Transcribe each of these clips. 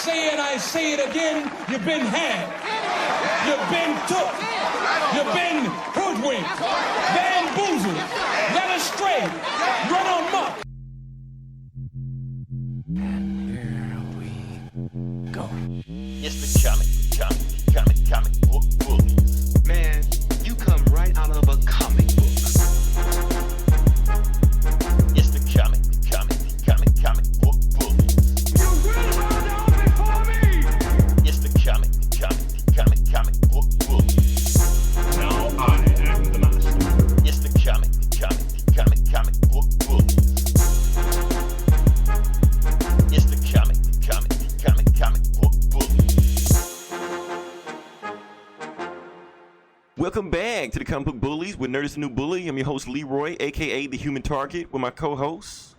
say it, I say it again, you've been had. You've been took. You've been hoodwinked, bamboozled, led astray, run amok. And here we go. It's the comic book bullies. Man, you come right out of a comic book. It's the comic book bullies. You will bow down before me! It's the comic book bullies. Now I am the master. It's the comic book bullies. It's the comic book bullies. Welcome back to the Comic Book Bullies with Nerdist the New Bully. I'm your host Leroy, aka the Human Target, with my co-host.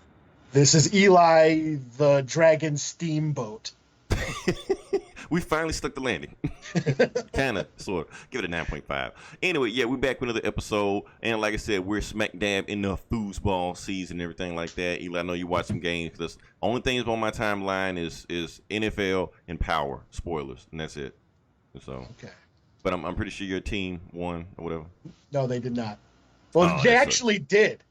This is Eli, the Dragon Steamboat. We finally stuck the landing. Kind of, sort of. Give it a 9.5. Anyway, yeah, we're back with another episode. And like I said, we're smack dab in the foosball season and everything like that. Eli, I know you watch some games. The only thing that's on my timeline is NFL and Power. Spoilers. And that's it. So, Okay. but I'm pretty sure your team won or whatever. No, they did not. Well, Oh, they that's actually did.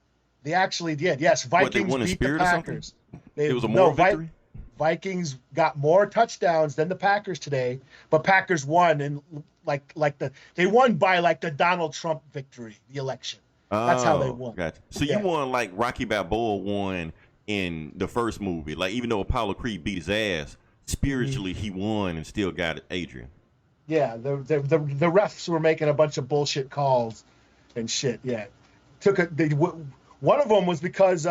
They actually did. Yes, What, they Vikings won in beat spirit the or something? Packers. It was a moral victory? Vikings got more touchdowns than the Packers today, but Packers won and they won by like the Donald Trump victory, the election. That's how they won. Gotcha. So Yeah. you won like Rocky Balboa won in the first movie. Like even though Apollo Creed beat his ass, spiritually he won and still got Adrian. Yeah, the refs were making a bunch of bullshit calls and shit. Yeah, one of them was because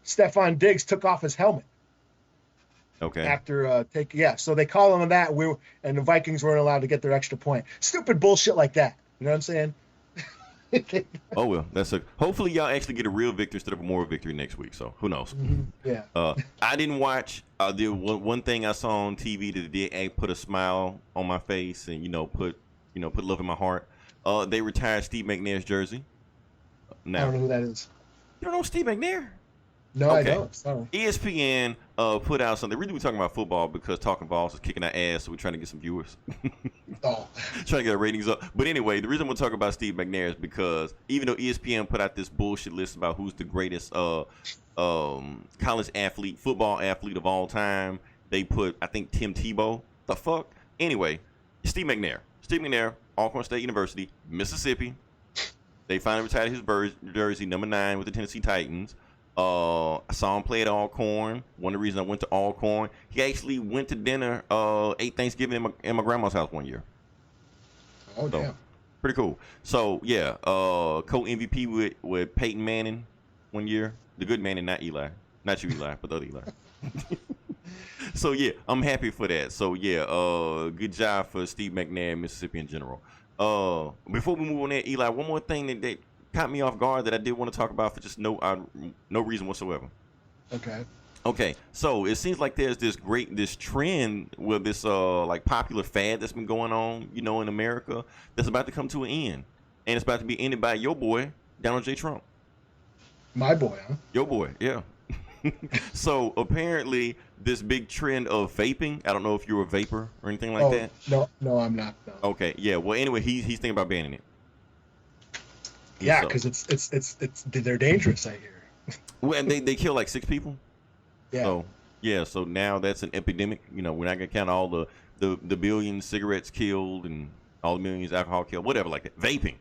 Stefan Diggs took off his helmet Okay. after so they call him that. And the Vikings weren't allowed to get their extra point. Stupid bullshit like that. You know what I'm saying? Oh well, hopefully y'all actually get a real victory instead of a moral victory next week. So who knows? Yeah. I didn't watch. The one thing I saw on TV that did put a smile on my face and put love in my heart. They retired Steve McNair's jersey. I don't know who that is. You don't know Steve McNair? No, Okay. I don't. Sorry. ESPN put out something. Really, we're talking about football because Talking Balls is kicking our ass, so we're trying to get some viewers. Oh. Trying to get our ratings up. But anyway, the reason we'll talk about Steve McNair is because even though ESPN put out this bullshit list about who's the greatest college athlete, football athlete of all time, they put, I think, Tim Tebow. The fuck? Anyway, Steve McNair. Steve McNair, Alcorn State University, Mississippi. They finally retired his jersey, number 9 with the Tennessee Titans. I saw him play at Alcorn. One of the reasons I went to Alcorn, he actually went to dinner, ate Thanksgiving in my grandma's house one year. Oh, So, damn. pretty cool. So yeah, co-MVP with Peyton Manning one year. The good Manning, not Eli. Not you, Eli, but the other Eli. So yeah, I'm happy for that. So yeah, good job for Steve McNair, Mississippi in general. Before we move on there, Eli, one more thing that caught me off guard that I did want to talk about for just no reason whatsoever. Okay, so it seems like there's this trend with this like popular fad that's been going on, in America that's about to come to an end, and it's about to be ended by your boy Donald J. Trump. My boy, huh? Your boy, yeah. So apparently this big trend of vaping. I don't know if you're a vapor or anything like that. No, I'm not. No. Okay, yeah. Well, anyway, he's thinking about banning it. Yeah, So- because it's they're dangerous. I hear. Well, and they kill like 6 people. Yeah. So yeah, so now that's an epidemic. We're not gonna count all the billion cigarettes killed and all the millions alcohol killed, whatever like that. Vaping.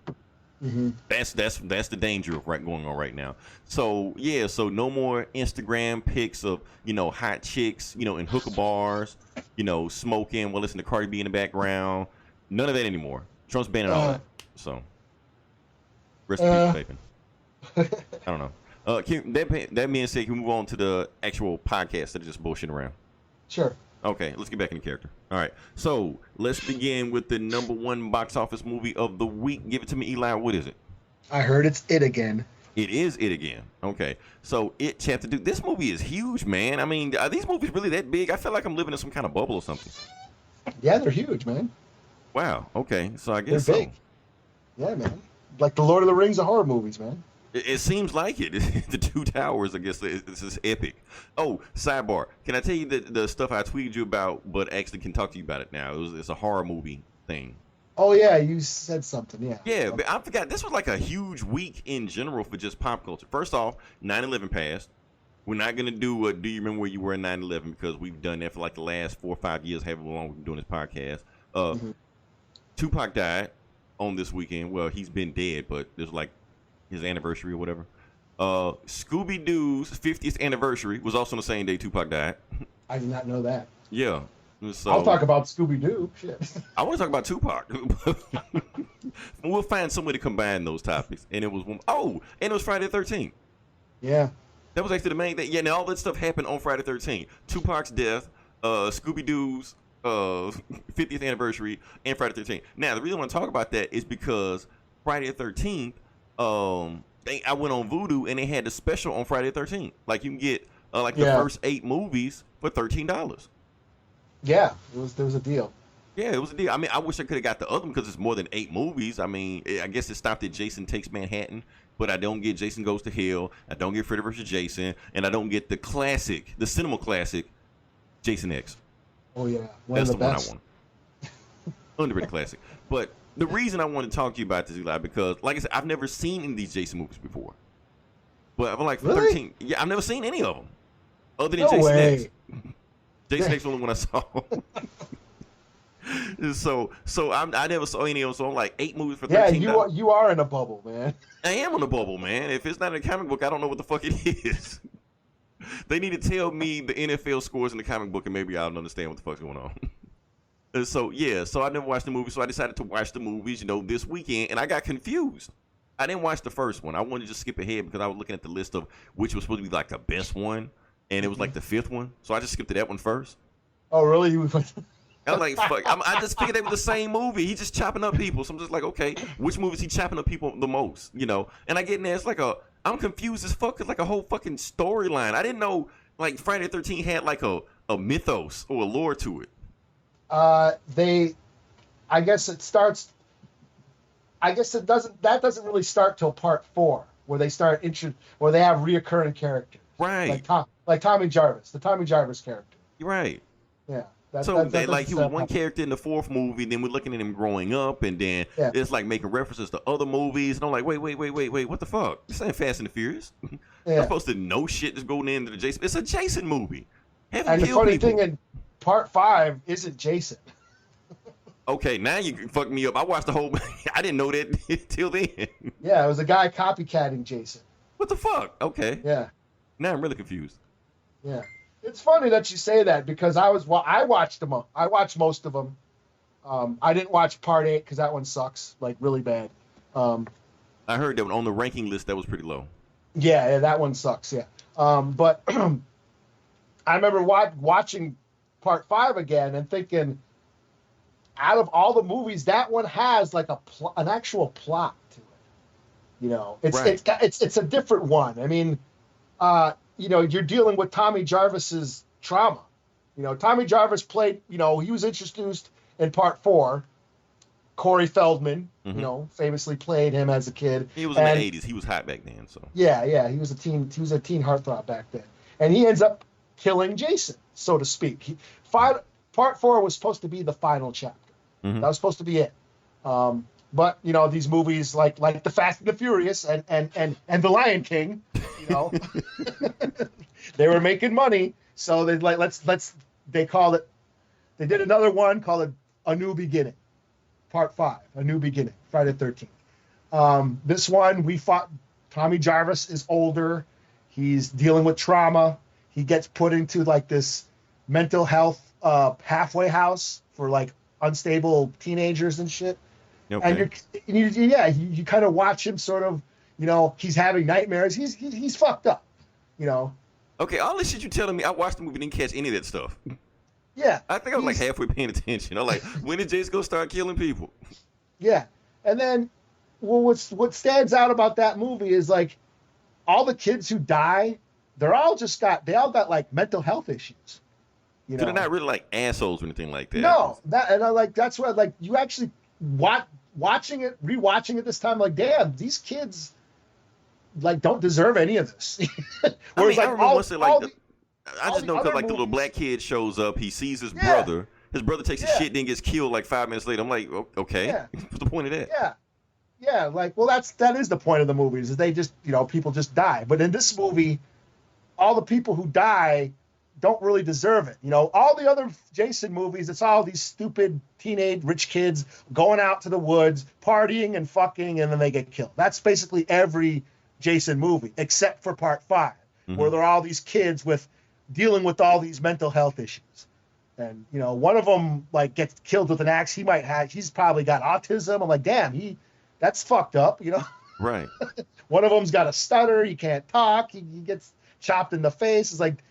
Mm-hmm. That's the danger of going on right now. So yeah, so no more Instagram pics of hot chicks in hookah bars, smoking while listening to Cardi B in the background. None of that anymore. Trump's banning all that. So rest in peace, vaping. I don't know. That being said, can we move on to the actual podcast instead of just bullshitting around? Sure. Okay, let's get back into character. All right, so let's begin with the number 1 box office movie of the week. Give it to me, Eli. What is it? I heard it's It Again. It is It Again. Okay, so It Chapter 2. This movie is huge, man. I mean, are these movies really that big? I feel like I'm living in some kind of bubble or something. Yeah, they're huge, man. Wow. Okay, so I guess They're big. so. Yeah, man. Like the Lord of the Rings of horror movies, man. It seems like it. The Two Towers, I guess, it's just epic. Oh, sidebar. Can I tell you the stuff I tweeted you about, but actually can talk to you about it now? It's a horror movie thing. Oh yeah, you said something. Yeah. Yeah, but I forgot. This was like a huge week in general for just pop culture. First off, 9/11 passed. We're not going to do Do You Remember Where You Were in 9/11 because we've done that for like the last 4 or 5 years, however long we've been doing this podcast. Tupac died on this weekend. Well, he's been dead, but there's like his anniversary or whatever. Scooby-Doo's 50th anniversary was also on the same day Tupac died. I did not know that. Yeah. So, I'll talk about Scooby-Doo. Shit. I want to talk about Tupac. We'll find some way to combine those topics. And it was and it was Friday the 13th. Yeah. That was actually the main thing. Yeah, and all that stuff happened on Friday the 13th. Tupac's death, Scooby-Doo's 50th anniversary, and Friday the 13th. Now, the reason I want to talk about that is because Friday the 13th, I went on Vudu and they had the special on Friday the 13th. Like you can get the first 8 movies for $13. Yeah, there was a deal. Yeah, it was a deal. I mean, I wish I could have got the other one because it's more than 8 movies. I mean, I guess it stopped at Jason Takes Manhattan, but I don't get Jason Goes to Hell. I don't get Freddy vs. Jason, and I don't get the cinema classic, Jason X. Oh yeah, that's the one I want. Underrated classic. But the reason I want to talk to you about this, Eli, because like I said, I've never seen any of these Jason movies before. But I'm like, really? 13. Yeah, I've never seen any of them other than No Jason way. X. Jason X was the only one I saw. So I never saw any of them. So I'm like 8 movies for $13. Yeah, you are in a bubble, man. I am on a bubble, man. If it's not in a comic book, I don't know what the fuck it is. They need to tell me the NFL scores in the comic book, and maybe I'll understand what the fuck's going on. And so I never watched the movie, so I decided to watch the movies, this weekend, and I got confused. I didn't watch the first one. I wanted to just skip ahead because I was looking at the list of which was supposed to be like the best one, and it was like the 5th one. So I just skipped to that one first. Oh, really? I was like, fuck. I just figured they were the same movie. He's just chopping up people. So I'm just like, okay, which movie is he chopping up people the most? And I get in there, it's like I'm confused as fuck. It's like a whole fucking storyline. I didn't know like Friday the 13th had like a mythos or a lore to it. I guess it starts. I guess it doesn't. That doesn't really start till part 4, where they start where they have reoccurring characters. Right. Like Tommy Jarvis, the Tommy Jarvis character. You're right. Yeah. He was one character in the 4th movie, then we're looking at him growing up, and then it's like making references to other movies, and I'm like, wait, what the fuck? This ain't Fast and the Furious. Yeah. I'm supposed to know shit that's going into the Jason. It's a Jason movie. And the funny thing in part 5 isn't Jason. Okay, now you fucked me up. I watched the whole. I didn't know that till then. Yeah, it was a guy copycatting Jason. What the fuck? Okay. Yeah. Now I'm really confused. Yeah. It's funny that you say that because I watched them. I watched most of them. I didn't watch part 8 because that one sucks, like really bad. I heard that one on the ranking list that was pretty low. Yeah, that one sucks. Yeah. But I remember watching part 5 again and thinking, out of all the movies, that one has like an actual plot to it. It's a different one. I mean, you're dealing with Tommy Jarvis's trauma. Tommy Jarvis played, he was introduced in part 4. Corey Feldman, famously played him as a kid. He was in the 80s. He was hot back then. So yeah, he was a teen heartthrob back then, and he ends up killing Jason, so to speak. Part 4 was supposed to be the final chapter. That was supposed to be it. But these movies like the Fast and the Furious and the Lion King, they were making money, so they they called it. They did another one called it A New Beginning, Part 5, A New Beginning, Friday the 13th. This one we fought. Tommy Jarvis is older. He's dealing with trauma. He gets put into like this mental health halfway house for like unstable teenagers and shit. Okay. And you kind of watch him sort of, he's having nightmares. He's fucked up, Okay, all this shit you telling me, I watched the movie, didn't catch any of that stuff. Yeah. I think I was like halfway paying attention. I'm like, when did Jason go start killing people? Yeah. And then, what stands out about that movie is like all the kids who die, they all got like mental health issues. So they're not really like assholes or anything like that. No, that's what like you actually rewatching it this time, like, damn, these kids like don't deserve any of this. I Whereas mean, I like remember once all I all just the know because other like the little movies- black kid shows up, he sees his Yeah. brother. His brother takes a Yeah. shit, then gets killed like 5 minutes later. I'm like, okay, Yeah. what's the point of that? yeah, like well that is the point of the movies is they just people just die. But in this movie, all the people who die don't really deserve it. All the other Jason movies, it's all these stupid teenage rich kids going out to the woods, partying and fucking, and then they get killed. That's basically every Jason movie, except for part 5, where there are all these kids dealing with all these mental health issues. And, one of them like gets killed with an axe. He's probably got autism. I'm like, damn, that's fucked up, Right. One of them's got a stutter. He can't talk. He gets chopped in the face. It's like,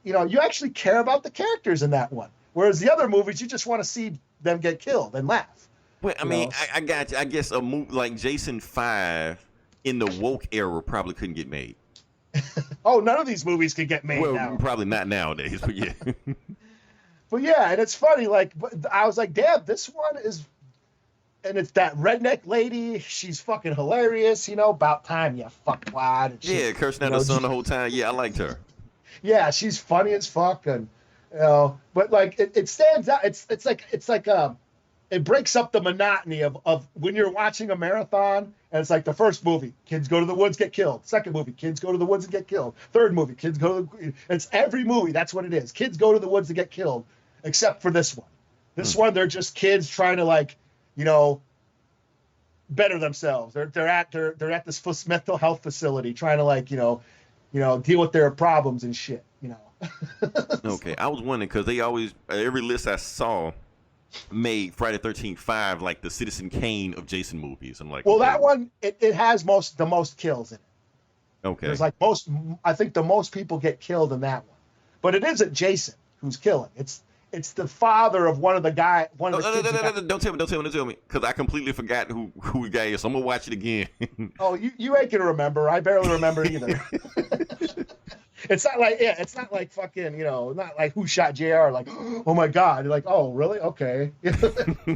you actually care about the characters in that one. Whereas the other movies, you just want to see them get killed and laugh. Well, I mean, I got you. I guess a movie like Jason 5 in the woke era probably couldn't get made. Oh, none of these movies could get made Well, now. probably not nowadays, but yeah. But yeah, and it's funny. Like, but I was like, damn, this one is, and it's that redneck lady. She's fucking hilarious. About time, you fuckwad. And Yeah, cursing at her son the whole time. Yeah, I liked her. Yeah, she's funny as fuck, and but like it stands out. It's like it breaks up the monotony of when you're watching a marathon, and it's like the first movie, kids go to the woods, get killed. Second movie, kids go to the woods and get killed. Third movie, kids go to the. It's every movie. That's what it is. Kids go to the woods to get killed, except for this one. This one, they're just kids trying to better themselves. They're at this mental health facility trying to deal with their problems and shit. Okay, I was wondering because they always every list I saw made Friday 13th 5 like the Citizen Kane of Jason movies. I'm like, well, okay. that one it has the most kills in it. Okay. There's like I think the most people get killed in that one, but it isn't Jason who's killing. It's the father of one of the kids. Don't tell me, because I completely forgot who the guy is. So I'm gonna watch it again. Oh, you ain't gonna remember. I barely remember either. It's not like fucking, not like Who Shot JR, like, oh my God. You're like, oh, really? Okay.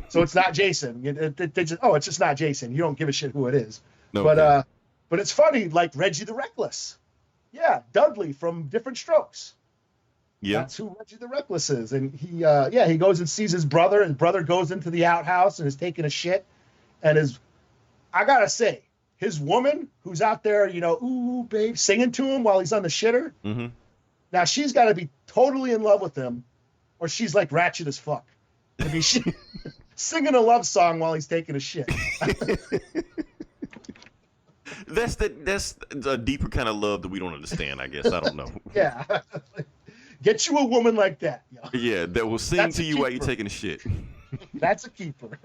So it's not Jason. It's just not Jason. You don't give a shit who it is. Okay. But it's funny, like Reggie the Reckless. Yeah, Dudley from Different Strokes. Yeah. That's who Reggie the Reckless is. And he goes and sees his brother. His brother goes into the outhouse and is taking a shit. And I gotta say, his woman who's out there, ooh, babe, singing to him while he's on the shitter. Mm-hmm. Now she's got to be totally in love with him, or she's like ratchet as fuck. I mean, she singing a love song while he's taking a shit. That's a deeper kind of love that we don't understand. I guess I don't know. Yeah, get you a woman like that. Yo. Yeah, that will sing That's to a you while you're keeper. taking a shit. That's a keeper.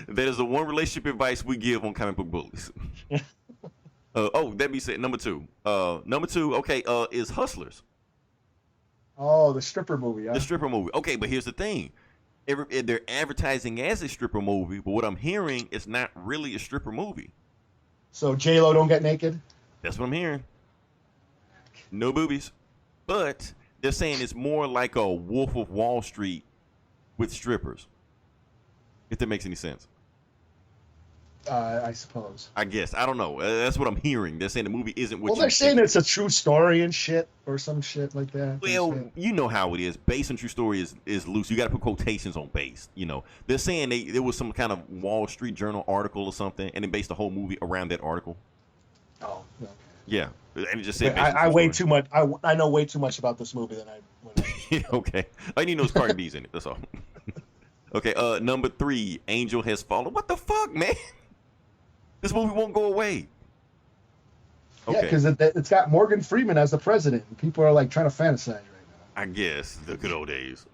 That is the one relationship advice we give on Comic Book Bullies. That be said. Number two, okay, is Hustlers. Oh, the stripper movie. Huh? The stripper movie. Okay, but here's the thing. They're advertising as a stripper movie, but what I'm hearing is not really a stripper movie. So J-Lo don't get naked? That's what I'm hearing. No boobies. But they're saying it's more like a Wolf of Wall Street with strippers. If that makes any sense. I suppose. I guess. I don't know. That's what I'm hearing. They're saying the movie isn't what They're saying it's a true story and shit, or some shit like that. Well, you know how it is. Based on true story is loose. You got to put quotations on based. They're saying there was some kind of Wall Street Journal article or something, and they based the whole movie around that article. Oh, okay. Yeah, and it just said. I way too much. I know way too much about this movie than I. Okay, all you need to know is Cardi B's in it. That's all. Okay, number 3, Angel Has Fallen. What the fuck, man? This movie won't go away. Okay. Yeah, because it's got Morgan Freeman as the president, and people are like trying to fantasize right now. I guess the good old days.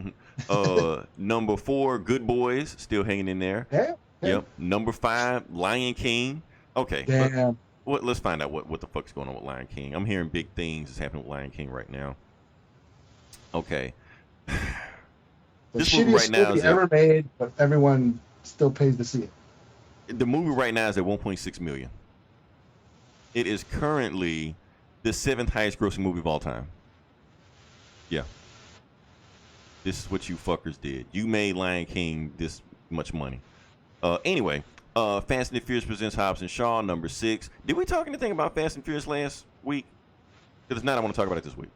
Number 4, Good Boys, still hanging in there. Yeah. Yep. Number 5, Lion King. Okay. Damn. Let's find out what the fuck's going on with Lion King. I'm hearing big things is happening with Lion King right now. Okay. The This movie shittiest right now movie is ever made, but everyone still pays to see it. the movie right now is at 1.6 million. It is currently the 7th highest grossing movie of all time. Yeah. This is what you fuckers did. You made Lion King this much money. Anyway, Fast and the Furious presents Hobbs and Shaw, number 6. Did we talk anything about Fast and Furious last week? If it's not, I want to talk about it this week.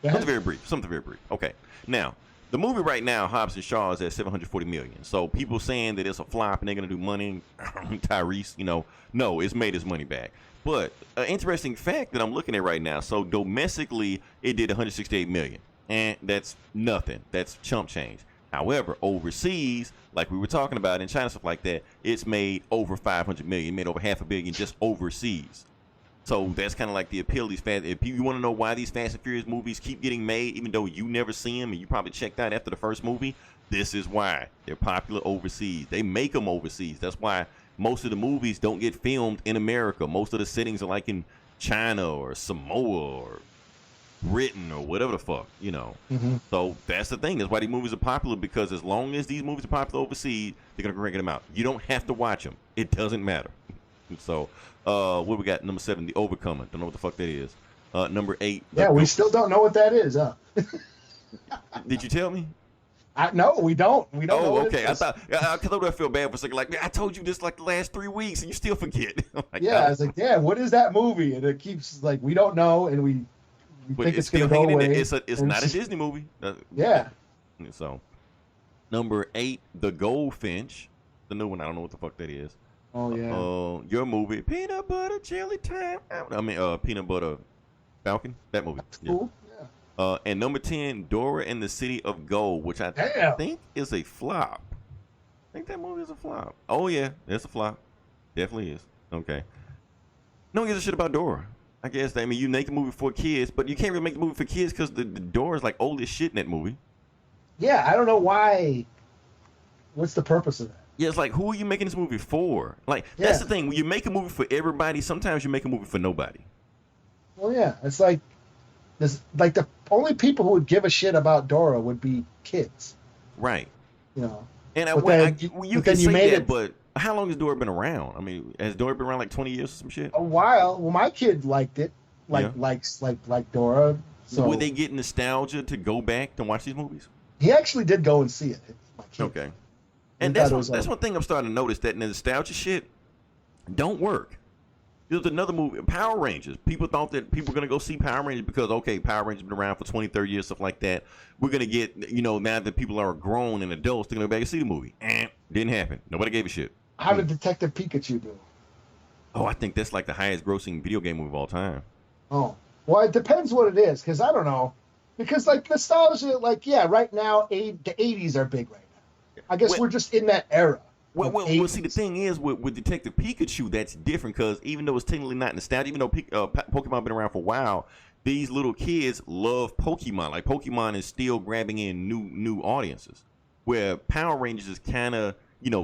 Something very brief. Okay. Now, the movie right now, Hobbs and Shaw, is at $740 million. So people saying that it's a flop and they're going to do money, Tyrese, no, it's made its money back. But an interesting fact that I'm looking at right now, so domestically, it did $168 million. And that's nothing. That's chump change. However, overseas, like we were talking about in China, stuff like that, it's made over $500 million, made over $500 million just overseas. So that's kind of like the appeal of these fast. If you want to know why these Fast and Furious movies keep getting made, even though you never see them and you probably checked out after the first movie, this is why they're popular overseas. They make them overseas. That's why most of the movies don't get filmed in America. Most of the settings are like in China or Samoa or Britain or whatever the fuck, So that's the thing. That's why these movies are popular, because as long as these movies are popular overseas, they're going to crank them out. You don't have to watch them. It doesn't matter. So what we got? Number 7, The Overcomer. Don't know what the fuck that is. Number 8. Yeah, we still don't know what that is, huh? Did you tell me? No, we don't. We don't know what okay. it is. I thought I feel bad for a second. Like, man, I told you this like the last 3 weeks and you still forget. I was like, yeah, what is that movie? And it keeps like, we don't know, and we think it's going to go away. It's not a Disney movie. Yeah. So, number 8, The Goldfinch. The new one. I don't know what the fuck that is. Oh, yeah. Your movie, Peanut Butter Jelly Time. Peanut Butter Falcon. That movie. That's cool. Yeah. And number 10, Dora and the City of Gold, which I think is a flop. I think that movie is a flop. Oh, yeah. It's a flop. Definitely is. Okay. No one gives a shit about Dora. I guess, you make a movie for kids, but you can't really make the movie for kids because the Dora is like old as shit in that movie. Yeah, I don't know why. What's the purpose of that? Yeah, it's like, who are you making this movie for? Like, that's the thing. When you make a movie for everybody, sometimes you make a movie for nobody. Well, yeah. It's like, the only people who would give a shit about Dora would be kids. Right. And you can say that, but how long has Dora been around? Has Dora been around like 20 years or some shit? A while. Well, my kid liked it. Likes Dora. So would they get nostalgia to go back to watch these movies? He actually did go and see it. My kid. Okay. And that's one thing I'm starting to notice, that nostalgia shit don't work. There's another movie, Power Rangers. People thought that people were going to go see Power Rangers because, Power Rangers been around for 20, 30 years, stuff like that. We're going to get, now that people are grown and adults, they're going to go back and see the movie. Didn't happen. Nobody gave a shit. How did Detective Pikachu do? Oh, I think that's like the highest grossing video game movie of all time. Oh. Well, it depends what it is, because I don't know. Because, nostalgia, right now, the 80s are big right now. I guess we're just in that era. Well, see, the thing is, with Detective Pikachu, that's different, because even though it's technically not nostalgia, even though Pokemon been around for a while, these little kids love Pokemon. Like, Pokemon is still grabbing in new audiences, where Power Rangers is kind of,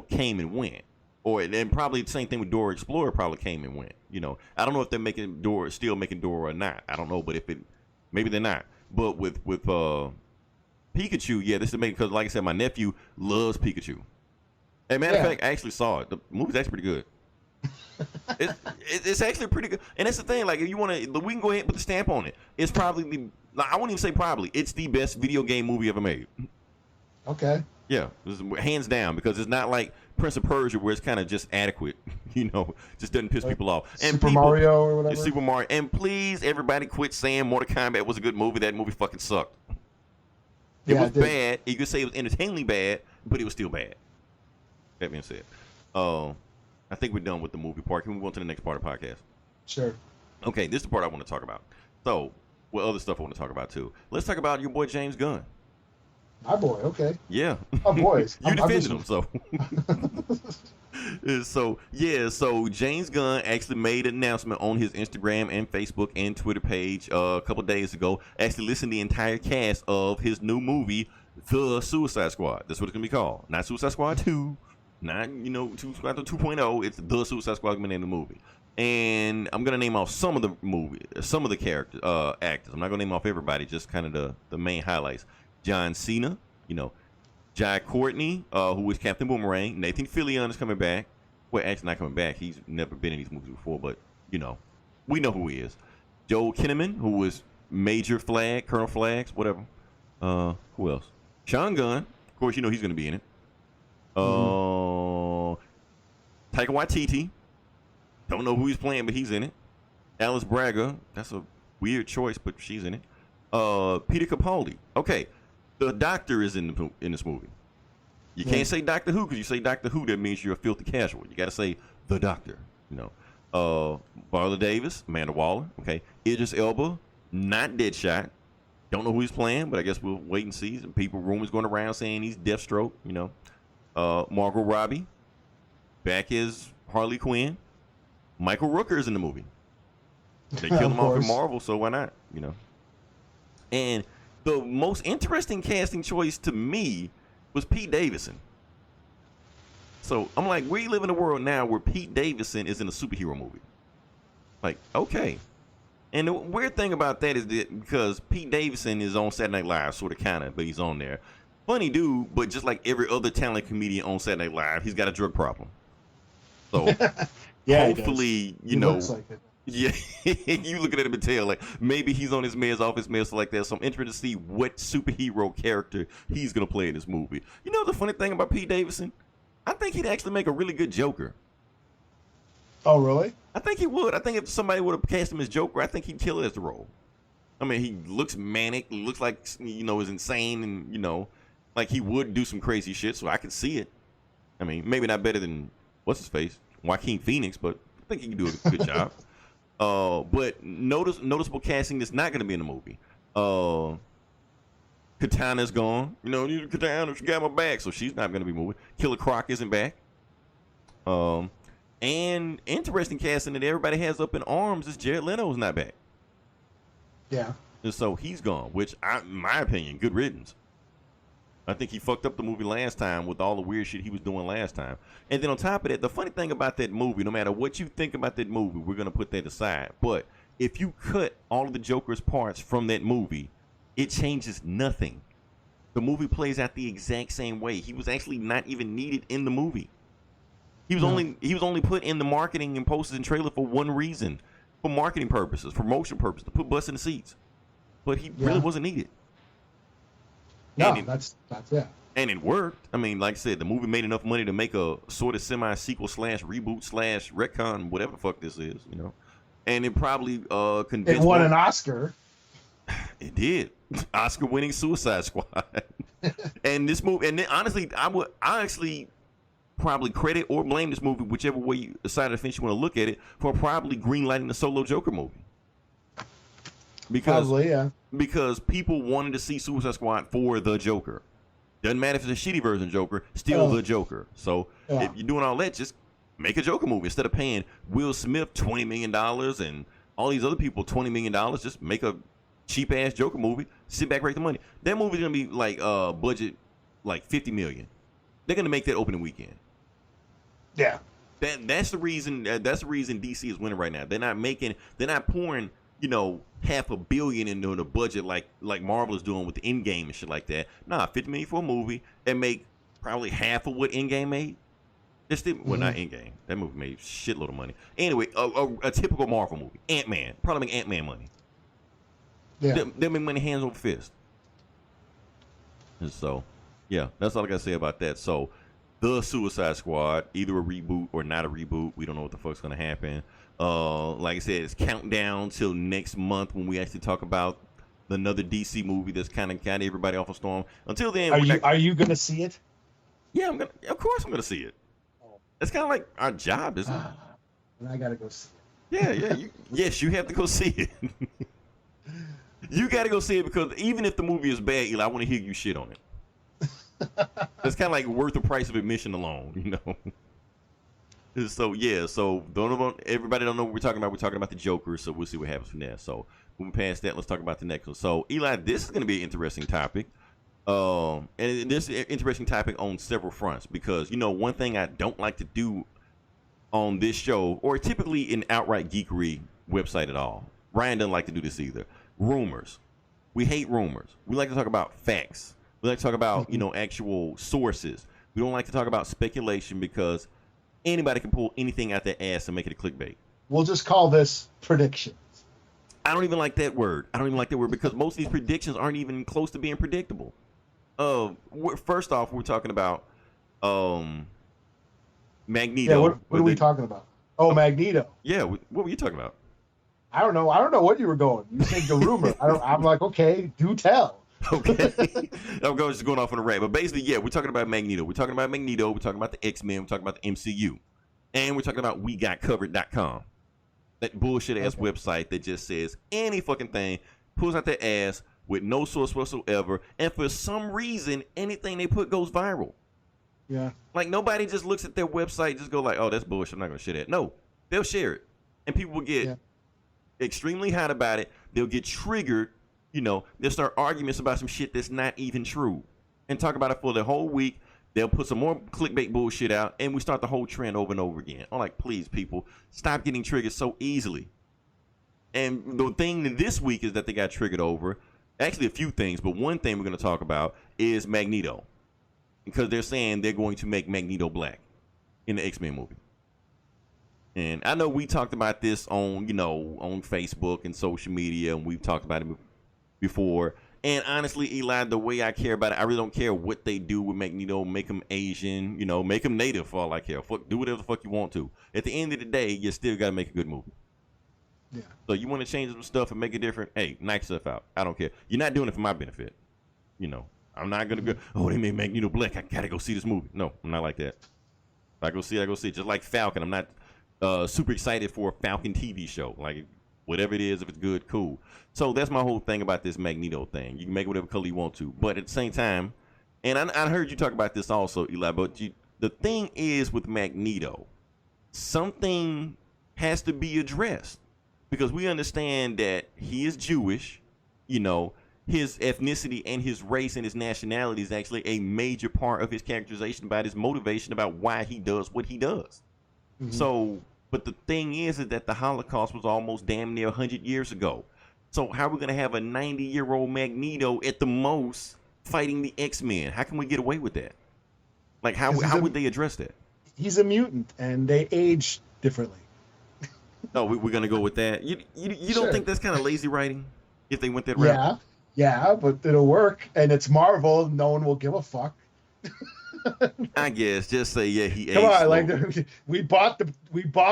came and went. And probably the same thing with Dora Explorer probably came and went. I don't know if they're still making Dora or not. I don't know, but maybe they're not. But with Pikachu, yeah, this is amazing, because, like I said, my nephew loves Pikachu. As a matter of fact, I actually saw it. The movie's actually pretty good. It's actually pretty good. And that's the thing. Like, if you want to, we can go ahead and put the stamp on it. It's probably I won't even say probably. It's the best video game movie ever made. Okay. Yeah, hands down, because it's not like Prince of Persia where it's kind of just adequate. Just doesn't piss people off. And Super Mario or whatever. Super Mario. And please, everybody, quit saying Mortal Kombat was a good movie. That movie fucking sucked. It was bad. You could say it was entertainingly bad, but it was still bad. That being said, I think we're done with the movie part. Can we move on to the next part of the podcast? Sure. Okay, this is the part I want to talk about. So, what other stuff I want to talk about too? Let's talk about your boy James Gunn. My boy, okay. Yeah. My boys. You defended him, so. So James Gunn actually made an announcement on his Instagram and Facebook and Twitter page a couple days ago. Actually listing the entire cast of his new movie, The Suicide Squad. That's what it's going to be called. Not Suicide Squad 2. Not, Suicide Squad 2.0. It's The Suicide Squad going to name the movie. And I'm going to name off some of the characters, actors. I'm not going to name off everybody, just kind of the main highlights. John Cena, Jai Courtney, who is Captain Boomerang. Nathan Fillion is coming back. Well, actually not coming back. He's never been in these movies before, but, we know who he is. Joel Kinnaman, who was Major Flag, Colonel Flags, whatever. Who else? Sean Gunn. Of course, he's going to be in it. Taika Waititi. Don't know who he's playing, but he's in it. Alice Braga. That's a weird choice, but she's in it. Peter Capaldi. Okay, the Doctor is in this movie. You can't say Doctor Who because you say Doctor Who, that means you're a filthy casual. You got to say the Doctor. Viola Davis, Amanda Waller. Okay, Idris Elba, not Deadshot. Don't know who he's playing, but I guess we'll wait and see. Some rumors going around saying he's Deathstroke. Margot Robbie, back as Harley Quinn. Michael Rooker's in the movie. They killed him off in Marvel, so why not? And the most interesting casting choice to me was Pete Davidson. So I'm like, we live in a world now where Pete Davidson is in a superhero movie. Like, okay. And the weird thing about that is that because Pete Davidson is on Saturday Night Live, sort of, kind of, but he's on there. Funny dude, but just like every other talented comedian on Saturday Night Live, he's got a drug problem. So hopefully, looks like it. Yeah, you looking at him and tell, like, maybe he's on his meds, off his meds, like that. So I'm interested to see what superhero character he's going to play in this movie. The funny thing about Pete Davidson? I think he'd actually make a really good Joker. Oh, really? I think he would. I think if somebody would have cast him as Joker, I think he'd kill it as the role. I mean, he looks manic, looks like, is insane, and, like he would do some crazy shit, so I can see it. I mean, maybe not better than, what's his face? Joaquin Phoenix, but I think he can do a good job. But noticeable casting that's not going to be in the movie. Katana's gone. Katana, she got my back, so she's not going to be moving. Killer Croc isn't back. And interesting casting that everybody has up in arms is Jared Leto's not back. Yeah. And so he's gone, which, in my opinion, good riddance. I think he fucked up the movie last time with all the weird shit he was doing last time. And then on top of that, the funny thing about that movie, no matter what you think about that movie, we're going to put that aside. But if you cut all of the Joker's parts from that movie, it changes nothing. The movie plays out the exact same way. He was actually not even needed in the movie. He was only put in the marketing and posters and trailer for one reason, for marketing purposes, for promotion purposes, to put butts in the seats. But he really wasn't needed. No, that's it. And it worked. I mean, like I said, the movie made enough money to make a sort of semi-sequel / reboot / retcon, whatever the fuck this is, And it probably convinced. It won an Oscar. It did. Oscar-winning Suicide Squad. And this movie, and then honestly, I actually probably credit or blame this movie, whichever way side of the fence you want to look at it, for probably greenlighting the solo Joker movie. Because people wanted to see Suicide Squad for the Joker. Doesn't matter if it's a shitty version of Joker, still the Joker. So if you're doing all that, just make a Joker movie instead of paying Will Smith $20 million and all these other people $20 million. Just make a cheap ass Joker movie. Sit back, rake the money. That movie's gonna be like budget like $50 million. They're gonna make that opening weekend. Yeah. That's the reason. That's the reason DC is winning right now. They're not pouring $500 million into the budget like Marvel is doing with the Endgame and shit like that. Nah, $50 million for a movie and make probably half of what Endgame made. Not Endgame. That movie made a shitload of money. Anyway, a typical Marvel movie. Ant-Man. Probably make Ant-Man money. Yeah. They make money hands over fist. And so, yeah, that's all I gotta say about that. So, the Suicide Squad, either a reboot or not a reboot. We don't know what the fuck's gonna happen. Like I said, it's countdown till next month when we actually talk about another DC movie that's kind of got everybody off a storm. Until then, are you gonna see it? Yeah, of course I'm gonna see it. It's kind of like our job, isn't it? And I gotta go see it. Yeah. Yes, you have to go see it. You gotta go see it because even if the movie is bad, Eli, I want to hear you shit on it. It's kind of like worth the price of admission alone, So everybody don't know what we're talking about. We're talking about the Joker, so we'll see what happens from there. So moving past that, let's talk about the next one. So Eli, this is going to be an interesting topic, and this is an interesting topic on several fronts because one thing I don't like to do on this show, or typically an outright geekery website at all. Ryan doesn't like to do this either. Rumors. We hate rumors. We like to talk about facts. We like to talk about actual sources. We don't like to talk about speculation because anybody can pull anything out their ass and make it a clickbait. We'll just call this predictions. I don't even like that word. Because most of these predictions aren't even close to being predictable. First off, we're talking about Magneto. Yeah, what are we talking about? Oh, Magneto. Yeah, what were you talking about? I don't know. I don't know what you were going. You said the rumor. I'm like, okay, do tell. Okay. I'm just going off on a rant. But basically, yeah, we're talking about Magneto. We're talking about Magneto. We're talking about the X-Men. We're talking about the MCU. And we're talking about WeGotCovered.com. That bullshit-ass website that just says any fucking thing, pulls out their ass with no source whatsoever. And for some reason, anything they put goes viral. Yeah. Like, nobody just looks at their website just go like, oh, that's bullshit. I'm not going to share that. No. They'll share it. And people will get extremely hot about it. They'll get triggered. You know, they'll start arguments about some shit that's not even true and talk about it for the whole week. They'll put some more clickbait bullshit out, and we start the whole trend over and over again. I'm like, please, people, stop getting triggered so easily. And the thing this week is that they got triggered over, actually a few things, but one thing we're going to talk about is Magneto. Because they're saying they're going to make Magneto black in the X-Men movie. And I know we talked about this on, on Facebook and social media, and we've talked about it before. And honestly, Eli, the way I care about it, I really don't care what they do with Magneto. Make him Asian, make him native for all I care. Do whatever the fuck you want to. At the end of the day, you still got to make a good movie. Yeah. So you want to change some stuff and make it different? Hey, knock stuff out. I don't care. You're not doing it for my benefit. I'm not going to go, oh, they made Magneto black. I got to go see this movie. No, I'm not like that. If I go see it, Just like Falcon, I'm not super excited for a Falcon TV show. Like, whatever it is, if it's good, cool. So that's my whole thing about this Magneto thing. You can make it whatever color you want to. But at the same time, and I heard you talk about this also, Eli, but the thing is with Magneto, something has to be addressed. Because we understand that he is Jewish, his ethnicity and his race and his nationality is actually a major part of his characterization about his motivation about why he does what he does. Mm-hmm. So, but the thing is that the Holocaust was almost damn near 100 years ago. So how are we going to have a 90-year-old Magneto at the most fighting the X-Men? How can we get away with that? Like, how would they address that? He's a mutant, and they age differently. Oh, we're going to go with that? You Sure. don't think that's kind of lazy writing if they went that route? Yeah, but it'll work, and it's Marvel. No one will give a fuck. I guess just say he. Come on, like we bought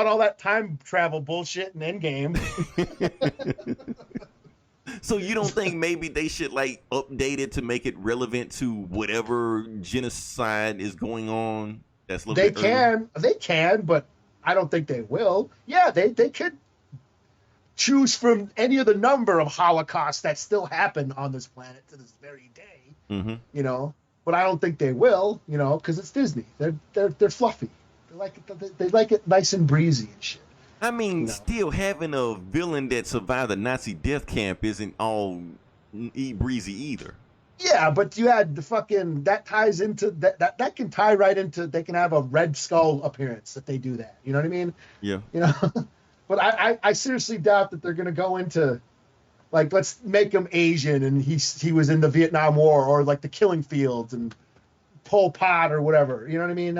all that time travel bullshit in Endgame. So you don't think maybe they should update it to make it relevant to whatever genocide is going on? That's a little bit early? They can, but I don't think they will. Yeah, they could choose from any of the number of Holocausts that still happen on this planet to this very day. Mm-hmm. But I don't think they will, because it's Disney. They're fluffy. They like it nice and breezy and shit. I mean, still having a villain that survived the Nazi death camp isn't all breezy either. Yeah, but you had the fucking that ties into that can tie right into they can have a Red Skull appearance if they do that. You know what I mean? Yeah. But I seriously doubt that they're gonna go into let's make him Asian and he was in the Vietnam War or the Killing Fields and Pol Pot or whatever. You know what I mean?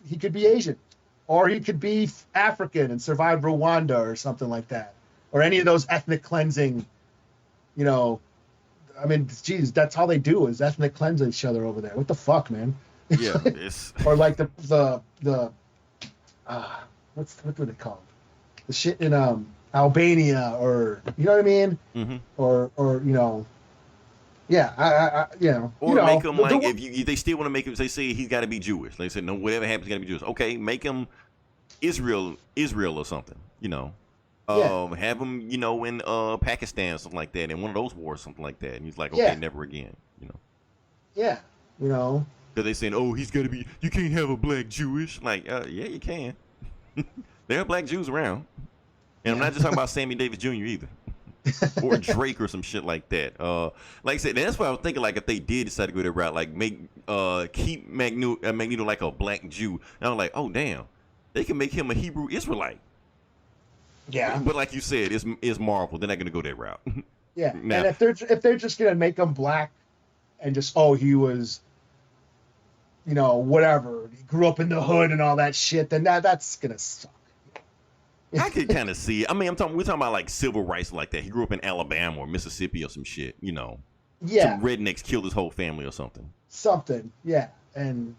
He could be Asian, or he could be African and survive Rwanda or something like that, or any of those ethnic cleansing. I mean, geez, that's all they do is ethnic cleanse each other over there. What the fuck, man? Yeah, it's or the what do they call it? The shit in Albania, or you know what I mean? Mm-hmm. Or yeah, or make him if they still want to make him. They say he's got to be Jewish. They said no, whatever happens, got to be Jewish. Okay, make him Israel or something. Have him in Pakistan or something like that, in one of those wars, something like that. And he's like, okay, never again. Yeah, Because they saying, oh, he's got to be. You can't have a black Jewish. Like, yeah, you can. There are black Jews around, and I'm not just talking about Sammy Davis Jr. either. Or Drake or some shit like that. Like I said, that's what I was thinking. Like if they did decide to go that route, keep Magneto like a black Jew. And I'm like, oh damn, they can make him a Hebrew Israelite. Yeah, but like you said, it's Marvel. They're not gonna go that route. Yeah, now, and if they're just gonna make him black, and just he was, whatever, he grew up in the hood and all that shit, then that's gonna suck. I could kind of see it. I mean, we're talking about civil rights like that. He grew up in Alabama or Mississippi or some shit, Yeah. Some rednecks killed his whole family or something. Something, yeah. and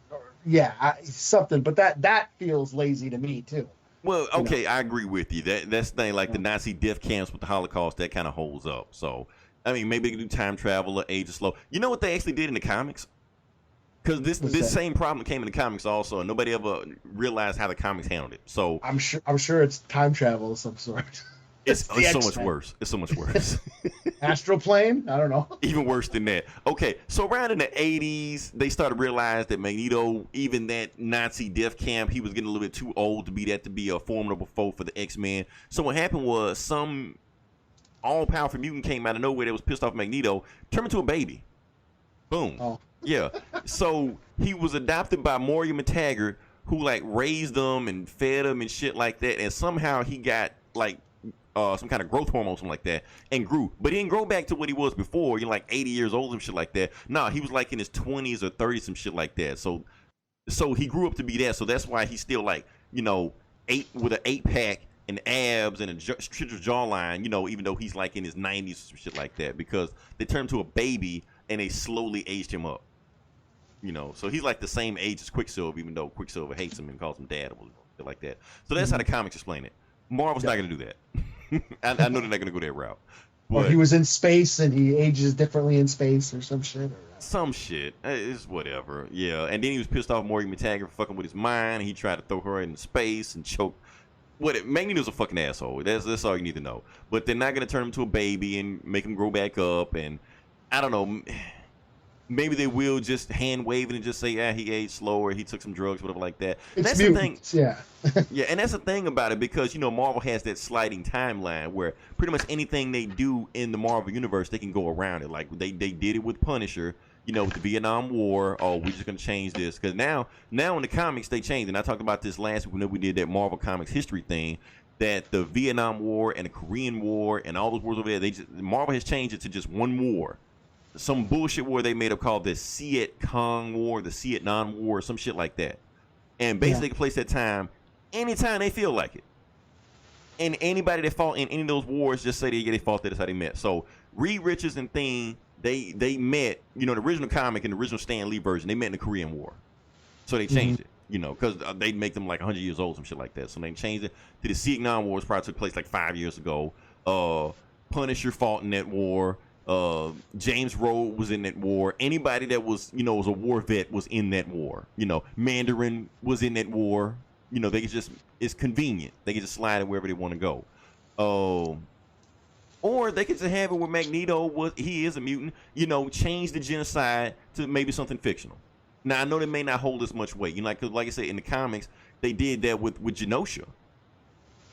something. But that feels lazy to me too. Well, okay, I agree with you. That's the thing, like the Nazi death camps with the Holocaust, that kind of holds up. So, I mean, maybe they can do time travel or age is slow. You know what they actually did in the comics? Because this same problem came in the comics also, and nobody ever realized how the comics handled it. So I'm sure it's time travel of some sort. It's so much worse. It's so much worse. Astral plane? I don't know. Even worse than that. Okay, so around in the 80s, they started to realize that Magneto, even that Nazi death camp, he was getting a little bit too old to be a formidable foe for the X-Men. So what happened was some all-powerful mutant came out of nowhere that was pissed off Magneto, turned into a baby. Boom. Oh. Yeah. So he was adopted by Moira McTaggart, who like raised him and fed him and shit like that, and somehow he got like some kind of growth hormone, something like that, and grew. But he didn't grow back to what he was before, like 80 years old and shit like that. No, he was like in his 20s or 30s, some shit like that. So he grew up to be that. So that's why he's still like, with an 8-pack and abs and a jawline, even though he's like in his 90s or some shit like that, because they turned him to a baby and they slowly aged him up. So he's like the same age as Quicksilver, even though Quicksilver hates him and calls him dad or shit like that. So that's how the comics explain it. Marvel's not going to do that. I know they're not going to go that route. Or he was in space and he ages differently in space or some shit. Some shit. It's whatever. Yeah. And then he was pissed off Moira McTaggart for fucking with his mind. And he tried to throw her into space and choke. Magneto's a fucking asshole. That's all you need to know. But they're not going to turn him to a baby and make him grow back up. And I don't know. Maybe they will just hand wave it and just say, he aged slower, he took some drugs, whatever like that. That's mutants, the thing. Yeah, and that's the thing about it, because Marvel has that sliding timeline where pretty much anything they do in the Marvel universe, they can go around it. Like they did it with Punisher, with the Vietnam War. Oh, we're just gonna change this because now in the comics they changed, and I talked about this last week when we did that Marvel Comics history thing. That the Vietnam War and the Korean War and all those wars over there, Marvel has changed it to just one war. Some bullshit war they made up called the Siet Kong War, the Siet Non War, some shit like that. And basically they can place that time anytime they feel like it. And anybody that fought in any of those wars just say they fought that. That's how they met. So Reed Richards and Thing, they met, the original comic and the original Stan Lee version, they met in the Korean War. So they changed it, because they'd make them like 100 years old, some shit like that. So they changed it to the Siet Non War, which probably took place like 5 years ago. Punisher fought in that war. James Rhodes was in that war. Anybody that was, was a war vet was in that war. Mandarin was in that war. They could just, it's convenient. They can just slide it wherever they want to go. Or they could just have it where Magneto he is a mutant, change the genocide to maybe something fictional. Now, I know they may not hold as much weight. Cause like I said, in the comics, they did that with Genosha.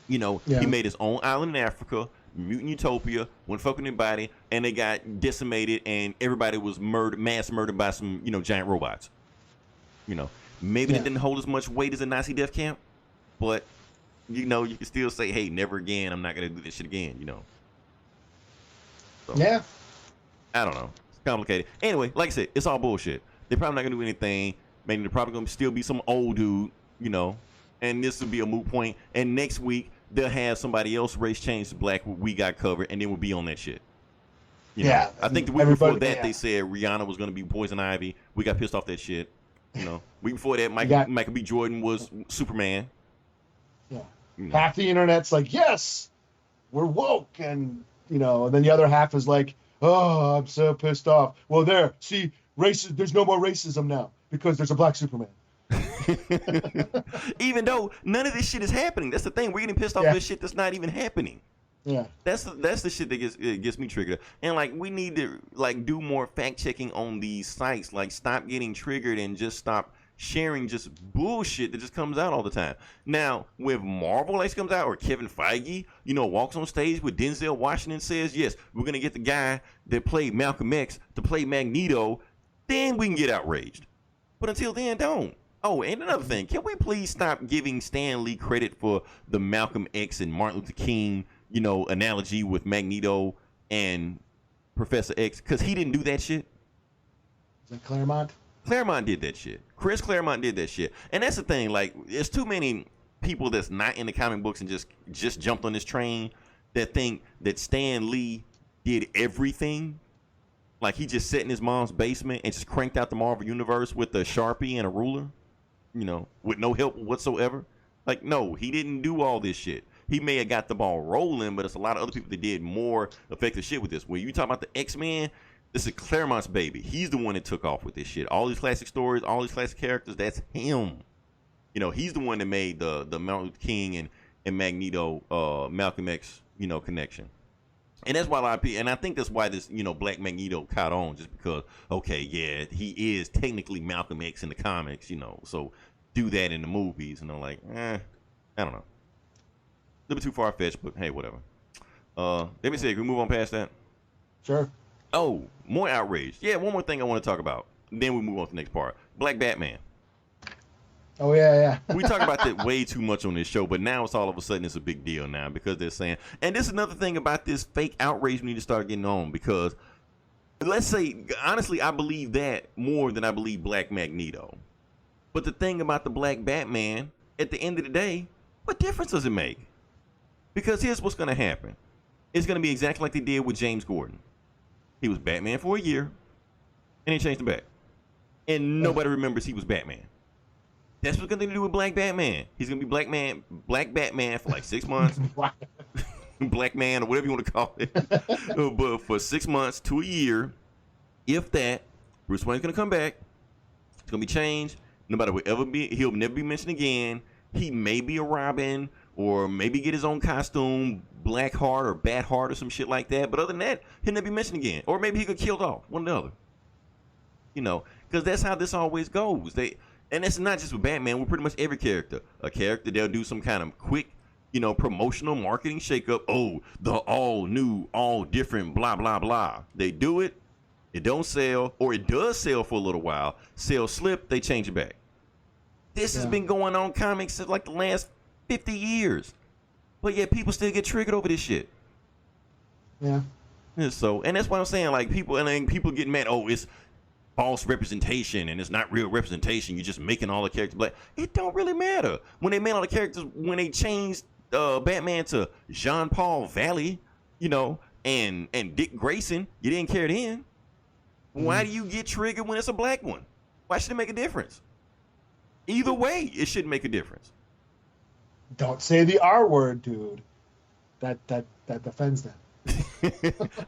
He made his own island in Africa, mutant utopia, went fucking anybody, and they got decimated, and everybody was mass murdered by some, giant robots. Maybe they didn't hold as much weight as a Nazi death camp, but you can still say, hey, never again. I'm not gonna do this shit again. So, yeah. I don't know. It's complicated. Anyway, like I said, it's all bullshit. They're probably not gonna do anything. Maybe they're probably gonna still be some old dude, and this will be a moot point. And next week they'll have somebody else race change to black. We got covered, and then we'll be on that shit. I think the week before that they said Rihanna was gonna be Poison Ivy. We got pissed off that shit. Week before that, Michael B. Jordan was Superman. Yeah. Half the internet's like, yes, we're woke, and and then the other half is like, oh, I'm so pissed off. Well, there's no more racism now because there's a black Superman. Even though none of this shit is happening. That's the thing. We're getting pissed off with shit that's not even happening. Yeah. That's the shit that gets me triggered. And we need to do more fact checking on these sites. Stop getting triggered and just stop sharing just bullshit that just comes out all the time. Now, with Marvel comes out, or Kevin Feige, walks on stage with Denzel Washington, says, yes, we're gonna get the guy that played Malcolm X to play Magneto, then we can get outraged. But until then, don't. Oh, and another thing, can we please stop giving Stan Lee credit for the Malcolm X and Martin Luther King, analogy with Magneto and Professor X? Because he didn't do that shit. Is that Claremont? Claremont did that shit. Chris Claremont did that shit. And that's the thing, there's too many people that's not in the comic books and just jumped on this train that think that Stan Lee did everything. Like he just sat in his mom's basement and just cranked out the Marvel Universe with a Sharpie and a ruler, you know, with no help whatsoever. Like, no, he didn't do all this shit. He may have got the ball rolling, but it's a lot of other people that did more effective shit with this. When you talk about the X-Men, this is Claremont's baby. He's the one that took off with this shit. All these classic stories, all these classic characters, that's him. You know, he's the one that made the Martin Luther King and Magneto, Malcolm X, you know, connection. And that's why a lot of people, and I think that's why this, you know, Black Magneto caught on, just because, okay, yeah, he is technically Malcolm X in the comics, you know, so do that in the movies, and I'm like, I don't know. A little bit too far-fetched, but hey, whatever. Let me see, can we move on past that? Sure. Oh, more outrage. Yeah, one more thing I want to talk about. Then we move on to the next part. Black Batman. Oh, yeah. We talk about that way too much on this show, but now it's all of a sudden it's a big deal now because they're saying, and this is another thing about this fake outrage we need to start getting on, because let's say, honestly, I believe that more than I believe Black Magneto. But the thing about the Black Batman, at the end of the day, what difference does it make? Because here's what's going to happen. It's going to be exactly like they did with James Gordon. He was Batman for a year, and he changed him back. And nobody remembers he was Batman. That's what's going to do with Black Batman. He's going to be Black Batman for like 6 months. Black Man, or whatever you want to call it. But for 6 months to a year, if that, Bruce Wayne's going to come back. It's going to be changed. Nobody will ever be, he'll never be mentioned again. He may be a Robin, or maybe get his own costume, Black Heart or Bat Heart or some shit like that. But other than that, he'll never be mentioned again. Or maybe he got killed off, one or the other. You know, because that's how this always goes. And it's not just with Batman, with pretty much every character. A character, they'll do some kind of quick, you know, promotional marketing shakeup. Oh, the all new, all different, blah, blah, blah. They do it, it don't sell, or it does sell for a little while. Sales slip, they change it back. This has been going on comics since like the last 50 years. But yet people still get triggered over this shit. Yeah. And so, and that's what I'm saying. Like people get mad. Oh, it's false representation and it's not real representation. You're just making all the characters black. It don't really matter. When they made all the characters, when they changed Batman to Jean-Paul Valley, you know, and Dick Grayson, you didn't care then. Why do you get triggered when it's a black one? Why should it make a difference? Either way, it shouldn't make a difference. Don't say the R word, dude. That defends them.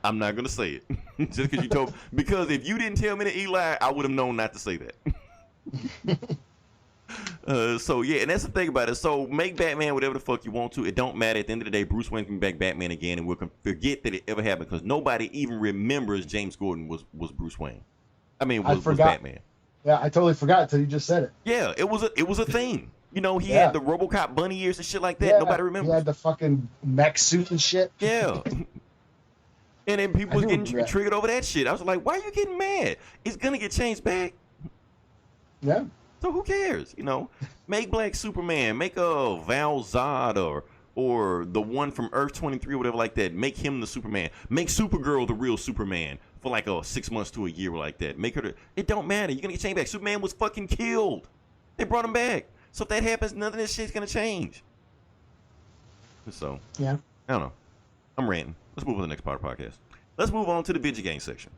I'm not gonna say it just because you told. Because if you didn't tell me to Eli, I would have known not to say that. So yeah, and that's the thing about it. So make Batman whatever the fuck you want to. It don't matter. At the end of the day, Bruce Wayne can be back Batman again, and we'll forget that it ever happened because nobody even remembers James Gordon was Bruce Wayne. I mean, was Batman. Yeah, I totally forgot until you just said it. Yeah, it was a thing. You know, he had the RoboCop bunny ears and shit like that. Nobody remembers. He had the fucking mech suit and shit. Yeah. And then people was getting triggered over that shit. I was like, why are you getting mad? It's going to get changed back. Yeah. So who cares? You know, make Black Superman, make a Val Zod or the one from Earth 23 or whatever like that. Make him the Superman. Make Supergirl the real Superman for like 6 months to a year like that. Make her it don't matter. You're going to get changed back. Superman was fucking killed. They brought him back. So if that happens, none of this shit's going to change. So, yeah. I don't know. I'm ranting. Let's move on to the next part of the podcast. Let's move on to the video game section.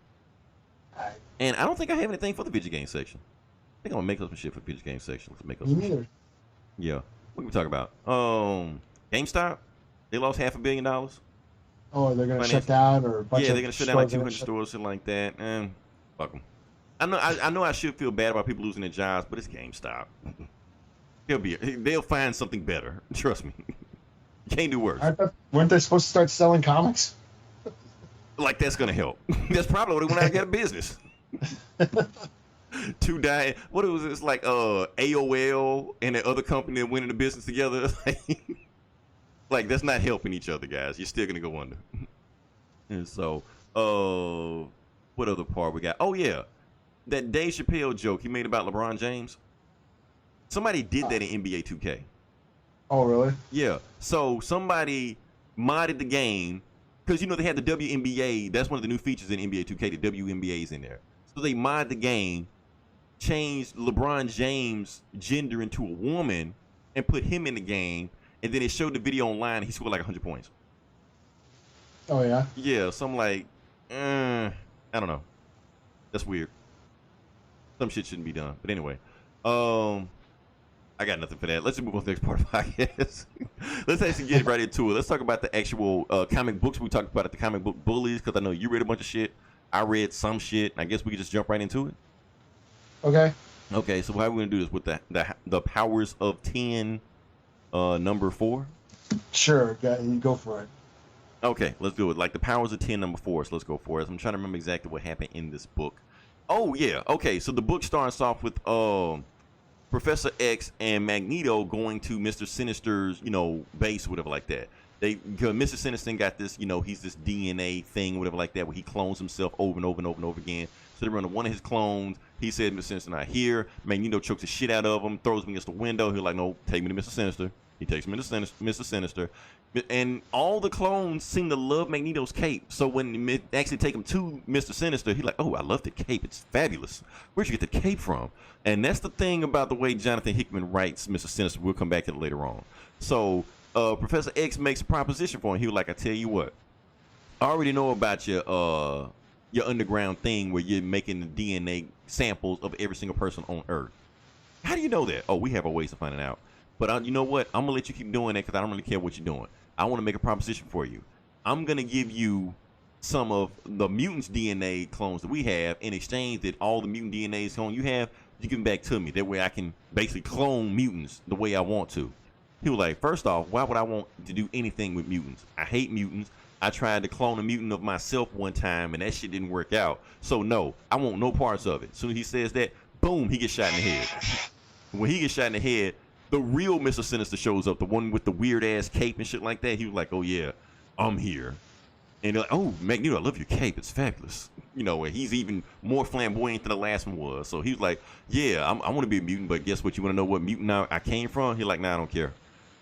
And I don't think I have anything for the video game section. I think I'm going to make up some shit for the video game section. Let's make up some shit. Yeah. What can we talk about? GameStop. They lost $500 million. Oh, they're going to shut down or they're going to shut down like 200 stores, something like that. And fuck them. I know I should feel bad about people losing their jobs, but it's GameStop. They'll find something better. Trust me. You can't do worse. Weren't they supposed to start selling comics? Like that's gonna help. That's probably what they went out and got a business. Two dying. What was it? It's like AOL and the other company that went into business together. Like that's not helping each other, guys. You're still gonna go under. And so, what other part we got? Oh yeah, that Dave Chappelle joke he made about LeBron James. Somebody did that in NBA 2K. Oh, really? Yeah. So somebody modded the game because, you know, they had the WNBA. That's one of the new features in NBA 2K. The WNBA's in there. So they modded the game, changed LeBron James' gender into a woman, and put him in the game. And then it showed the video online. And he scored like 100 points. Oh, yeah? Yeah. So I'm like, I don't know. That's weird. Some shit shouldn't be done. But anyway, I got nothing for that. Let's just move on to the next part of the podcast. Let's actually get right into it. Let's talk about the actual comic books we talked about at the Comic Book Bullies, because I know you read a bunch of shit. I read some shit. I guess we can just jump right into it. Okay. Okay, so how are we going to do this with the Powers of 10, number 4? Sure, you go for it. Okay, let's do it. Like the Powers of 10, number 4. So let's go for it. I'm trying to remember exactly what happened in this book. Oh, yeah. Okay, so the book starts off with Professor X and Magneto going to Mr. Sinister's, base, whatever like that. Mr. Sinister got this, he's this DNA thing, whatever like that, where he clones himself over and over and over and over again. So they run to one of his clones. He said, Mr. Sinister not here. Magneto chokes the shit out of him, throws him against the window. He's like, no, take me to Mr. Sinister. He takes him to Mr. Sinister. And all the clones seem to love Magneto's cape. So when they actually take him to Mr. Sinister, he's like, oh, I love the cape. It's fabulous. Where'd you get the cape from? And that's the thing about the way Jonathan Hickman writes Mr. Sinister. We'll come back to it later on. So Professor X makes a proposition for him. He was like, I tell you what, I already know about your underground thing where you're making the DNA samples of every single person on Earth. How do you know that? Oh, we have our ways of finding out. But you know what? I'm going to let you keep doing that because I don't really care what you're doing. I want to make a proposition for you. I'm going to give you some of the mutants' DNA clones that we have in exchange that all the mutant DNA clones you have, you give them back to me. That way I can basically clone mutants the way I want to. He was like, first off, why would I want to do anything with mutants? I hate mutants. I tried to clone a mutant of myself one time, and that shit didn't work out. So, no, I want no parts of it. As soon as he says that, boom, he gets shot in the head. When he gets shot in the head, the real Mr. Sinister shows up, the one with the weird-ass cape and shit like that. He was like, oh, yeah, I'm here. And they're like, oh, Magneto, I love your cape. It's fabulous. And he's even more flamboyant than the last one was. So he was like, yeah, I want to be a mutant, but guess what? You want to know what mutant I came from? He's like, nah, I don't care.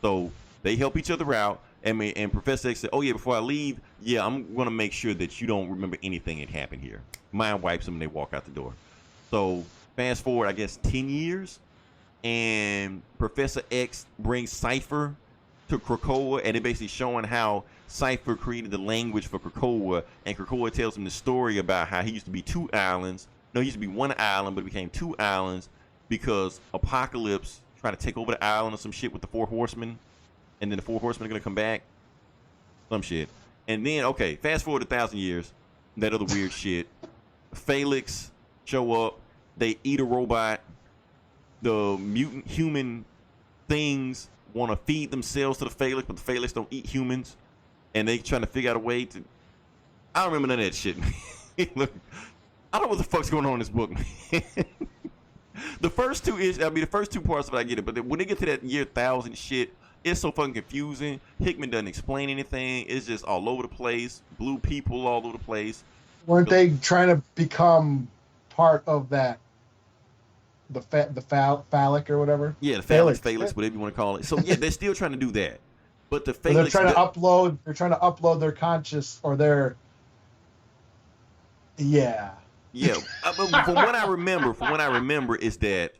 So they help each other out. And Professor X said, oh, yeah, before I leave, yeah, I'm going to make sure that you don't remember anything that happened here. Mind wipes them and they walk out the door. So fast forward, I guess, 10 years. And Professor X brings Cypher to Krakoa, and they're basically showing how Cypher created the language for Krakoa, and Krakoa tells him the story about how he used to be 2 islands. No, he used to be 1 island, but it became 2 islands because Apocalypse tried to take over the island or some shit with the 4 horsemen, and then the 4 horsemen are going to come back. Some shit. And then, okay, fast forward 1,000 years, that other weird shit. Felix show up, they eat a robot. The mutant human things want to feed themselves to the Felix, but the Felix don't eat humans. And they trying to figure out a way to... I don't remember none of that shit, man. Look, I don't know what the fuck's going on in this book, man. The first 2 parts of it, I get it. But when they get to that year 1,000 shit, it's so fucking confusing. Hickman doesn't explain anything. It's just all over the place. Blue people all over the place. Weren't they trying to become part of that? The phallic or whatever. Yeah, the Felix, whatever you want to call it. So yeah, they're still trying to do that, but the Felix, they're trying to upload. They're trying to upload their conscious or their. Yeah. Yeah, from what I remember is that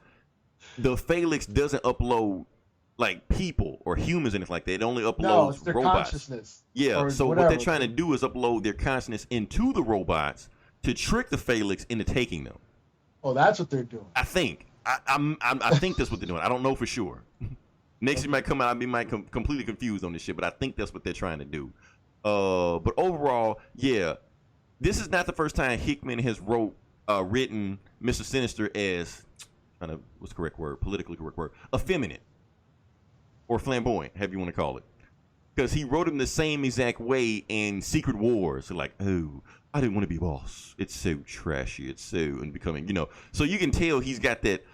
the Felix doesn't upload like people or humans and anything like that. It only uploads it's their robots. Consciousness. Yeah. So what they're trying to do is upload their consciousness into the robots to trick the Felix into taking them. Oh, that's what they're doing. I think. I think that's what they're doing. I don't know for sure. Next year might come out. I might completely confused on this shit, but I think that's what they're trying to do. But overall, yeah, this is not the first time Hickman has written Mr. Sinister as what's the correct word? Politically correct word. Effeminate or flamboyant, however you want to call it. Because he wrote him the same exact way in Secret Wars. So like, oh, I didn't want to be boss. It's so trashy. It's so unbecoming, So you can tell he's got that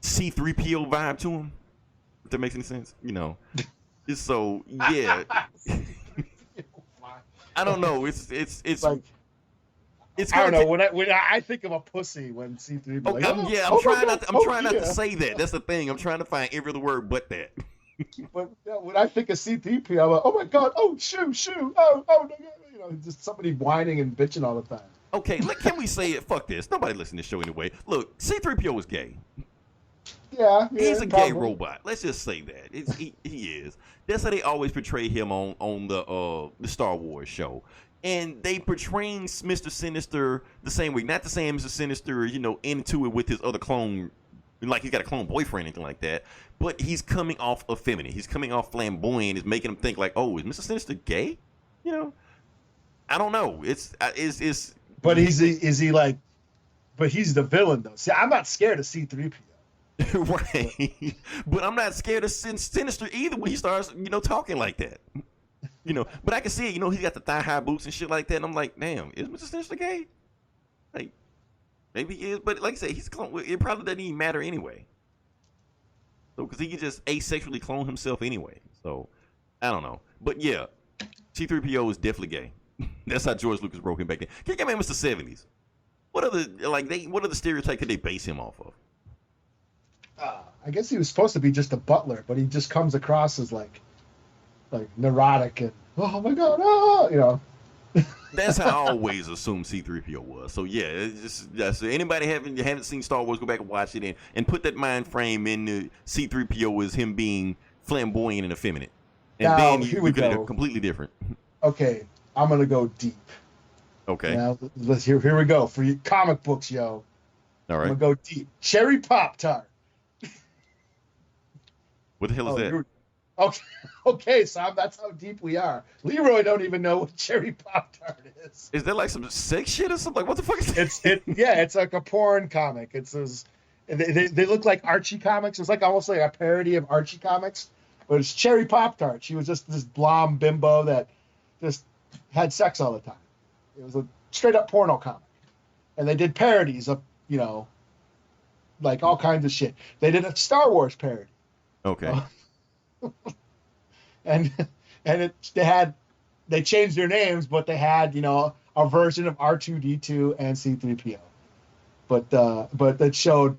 C-3PO vibe to him. If that makes any sense, It's so yeah. I don't know. It's like it's. I don't know. When I think of a pussy when C3PO. Oh, Like, I'm trying not to say that. That's the thing. I'm trying to find every other word but that. But when I think of C3PO, I'm like, oh my god, oh shoo, oh no, just somebody whining and bitching all the time. Okay, can we say it? Fuck this. Nobody listens to this show anyway. Look, C-3PO is gay. Yeah, he's a probably. gay robot. Let's just say that he is. That's how they always portray him on the Star Wars show. And they portraying Mr. Sinister the same way. Not the same as Mr. Sinister, into it with his other clone, like he's got a clone boyfriend, anything like that. But he's coming off effeminate. He's coming off flamboyant. It's making him think like, oh, is Mr. Sinister gay? I don't know. It's. But is he like? But he's the villain though. See, I'm not scared of C-3PO. Right. But I'm not scared of Sinister either when he starts, talking like that. But I can see it, he's got the thigh-high boots and shit like that, and I'm like, damn, is Mr. Sinister gay? Like, maybe he is, but like I said, he's clone. It probably doesn't even matter anyway. So, because he can just asexually clone himself anyway. So, I don't know. But yeah, C-3PO is definitely gay. That's how George Lucas wrote him back then. Kick him in the 70s. What other stereotype could they base him off of? I guess he was supposed to be just a butler, but he just comes across as like neurotic and oh my god, That's how I always assumed C-3PO was. So yeah, it's just anybody haven't seen Star Wars, go back and watch it and put that mind frame into C-3PO as him being flamboyant and effeminate, and now, then here you we could have go. completely different. Okay, I'm gonna go deep. Okay. Now here we go for you comic books, yo. All right. I'm gonna go deep. Cherry Pop-Tart. What the hell is that? Okay, so that's how deep we are. Leroy don't even know what Cherry Pop-Tart is. Is that like some sex shit or something? Like, what the fuck is that? It's like a porn comic. They look like Archie comics. It's like almost like a parody of Archie comics, but it's Cherry Pop-Tart. She was just this blonde bimbo that just had sex all the time. It was a straight up porno comic, and they did parodies of like all kinds of shit. They did a Star Wars parody. Okay. And they changed their names, but they had a version of R2D2 and C-3PO, but that showed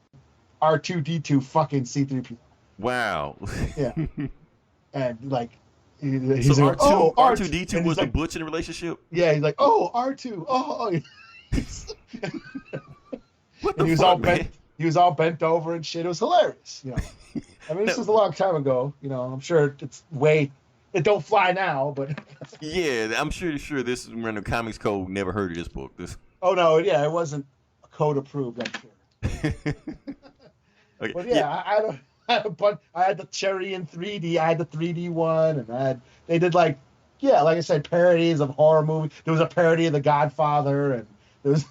R2D2 fucking C-3PO. Wow. Yeah, and like he's so R2D2 was the like, butch in the relationship. Yeah, he's like, oh R2, oh. What the And he was fuck, all man? bent. He was all bent over and shit. It was hilarious. I mean, this was a long time ago. I'm sure it don't fly now, but Yeah, I'm sure this is when the Comics Code never heard of this book. oh no, yeah, it wasn't code approved. I'm sure. Okay, But yeah, I had a bunch. I had the Cherry in 3D. I had the 3D one, and they did like I said, parodies of horror movies. There was a parody of The Godfather, and there was,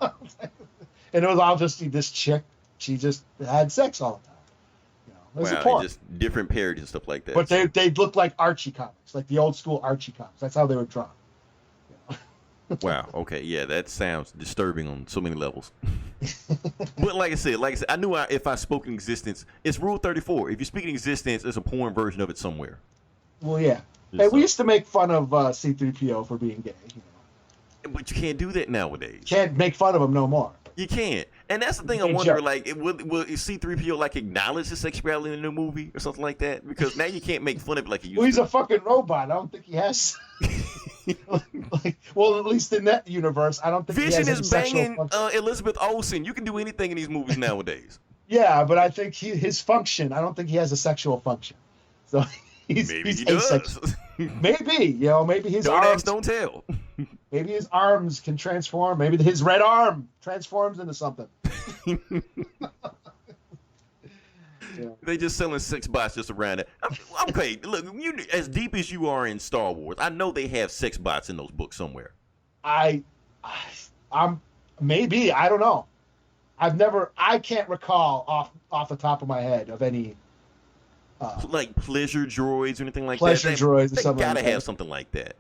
and it was all just this chick. She just had sex all the time. It was a porn. just different parodies and stuff like that. But they looked like Archie comics, like the old school Archie comics. That's how they were drawn. Wow. Okay. Yeah, that sounds disturbing on so many levels. But like I said, I knew if I spoke in existence, it's Rule 34. If you speak in existence, there's a porn version of it somewhere. Well, yeah. Hey, we used to make fun of C-3PO for being gay. But you can't do that nowadays. Can't make fun of him no more. You can't. And that's the thing I wonder, like, will C-3PO, like, acknowledge his sexuality in the new movie or something like that? Because now you can't make fun of it like you used Well, he's to. a fucking robot. I don't think he has. Well, at least in that universe, I don't think Vision he has is banging Elizabeth Olsen. You can do anything in these movies nowadays. Yeah, but I think his function. I don't think he has a sexual function. So he's asexual. Does. Maybe maybe his Don't arms. ask, don't tell. Maybe his arms can transform. Maybe his red arm transforms into something. Yeah. They just selling sex bots just around it. Okay, look, as deep as you are in Star Wars, I know they have sex bots in those books somewhere. I'm maybe, I don't know. I can't recall off the top of my head of any Like pleasure droids or anything like pleasure that. droids or They something gotta like that. have something like that.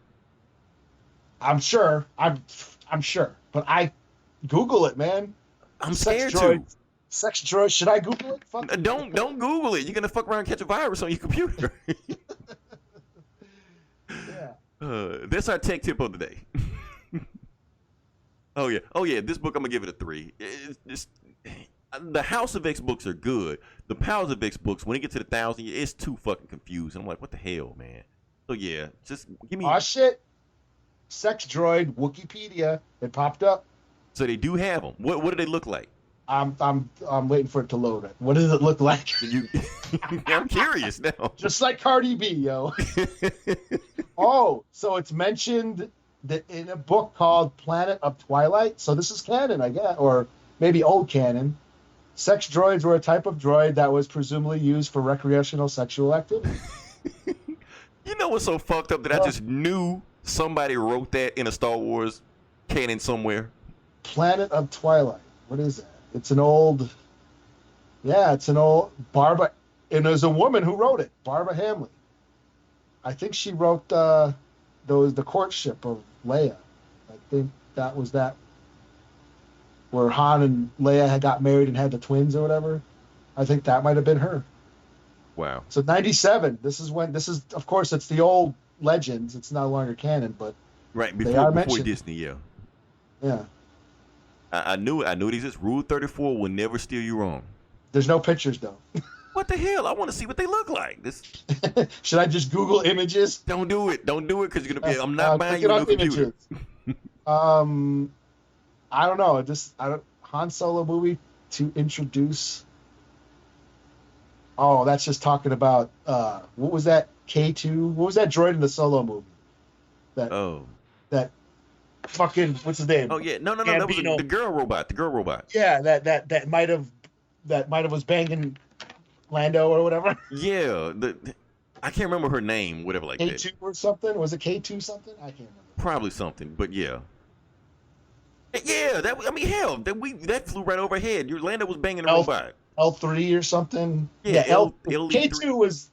I'm sure, but I Google it, man. I'm Sex scared droid. to. Sex droid. Should I Google it? Fuck it. Don't Google it. You're gonna fuck around and catch a virus on your computer. Yeah. That's our tech tip of the day. Oh yeah. This book I'm gonna give it a 3. The House of X books are good. The Powers of X books, when it gets to the 1,000, it's too fucking confused. I'm like, what the hell, man? So yeah, just give me. Oh shit. Sex droid Wikipedia. It popped up. So they do have them. What do they look like? I'm waiting for it to load it. What does it look like? I'm curious now. Just like Cardi B, yo. Oh, so it's mentioned in a book called Planet of Twilight. So this is canon, I guess, or maybe old canon. Sex droids were a type of droid that was presumably used for recreational sexual activity. You know what's so fucked up that I just knew somebody wrote that in a Star Wars canon somewhere? Planet of Twilight. What is that? It's an old Barbara, and there's a woman who wrote it, Barbara Hamley. I think she wrote the courtship of Leia. I think that was that where Han and Leia had got married and had the twins or whatever. I think that might have been her. Wow. So 97. This is of course it's the old legends. It's no longer canon, but right before Disney, yeah. Yeah. I knew it exists. Rule 34 will never steer you wrong. There's no pictures though. What the hell? I want to see what they look like. This. Should I just Google images? Don't do it, because you're gonna be. I'm not buying you a new computer. I don't know. Han Solo movie to introduce. Oh, that's just talking about what was that K2? What was that droid in the Solo movie? That fucking what's his name? Oh yeah, no, that was the girl robot. The girl robot. Yeah, that might have was banging Lando or whatever. Yeah, I can't remember her name, whatever like K2 that. K2 or something? Was it K2 something? I can't remember. Probably something, but yeah. Yeah, that flew right overhead. Your Lando was banging a robot. L3 or something. Yeah, K2 was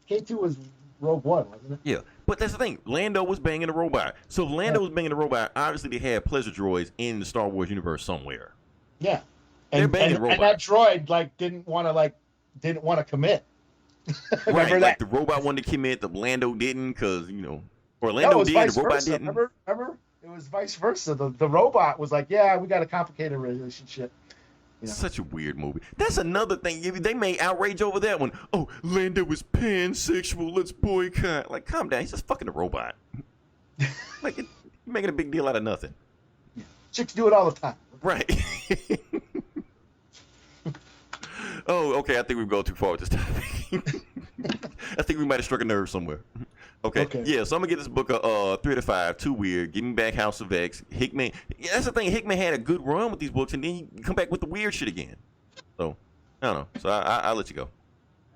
Rogue One, wasn't it? Yeah, but that's the thing. Lando was banging a robot. So if Lando was banging a robot, obviously they had pleasure droids in the Star Wars universe somewhere. Yeah, They're banging robots. And that droid didn't want to commit. Right, like the robot wanted to commit, the Lando didn't, because Orlando did, the robot didn't. Remember? It was vice versa. The robot was like, yeah, we got a complicated relationship. Such a weird movie. That's another thing. They made outrage over that one. Oh, Lando was pansexual. Let's boycott. Like, calm down. He's just fucking a robot. Like, you're making a big deal out of nothing. Yeah. Chicks do it all the time. Right. Oh, okay. I think we've gone too far with this topic. I think we might have struck a nerve somewhere. Okay. Yeah, so I'm going to get this book 3 to 5, Too Weird, Give Me Back House of X, Hickman. Yeah, that's the thing. Hickman had a good run with these books, and then he come back with the weird shit again. So, I don't know. So I'll let you go.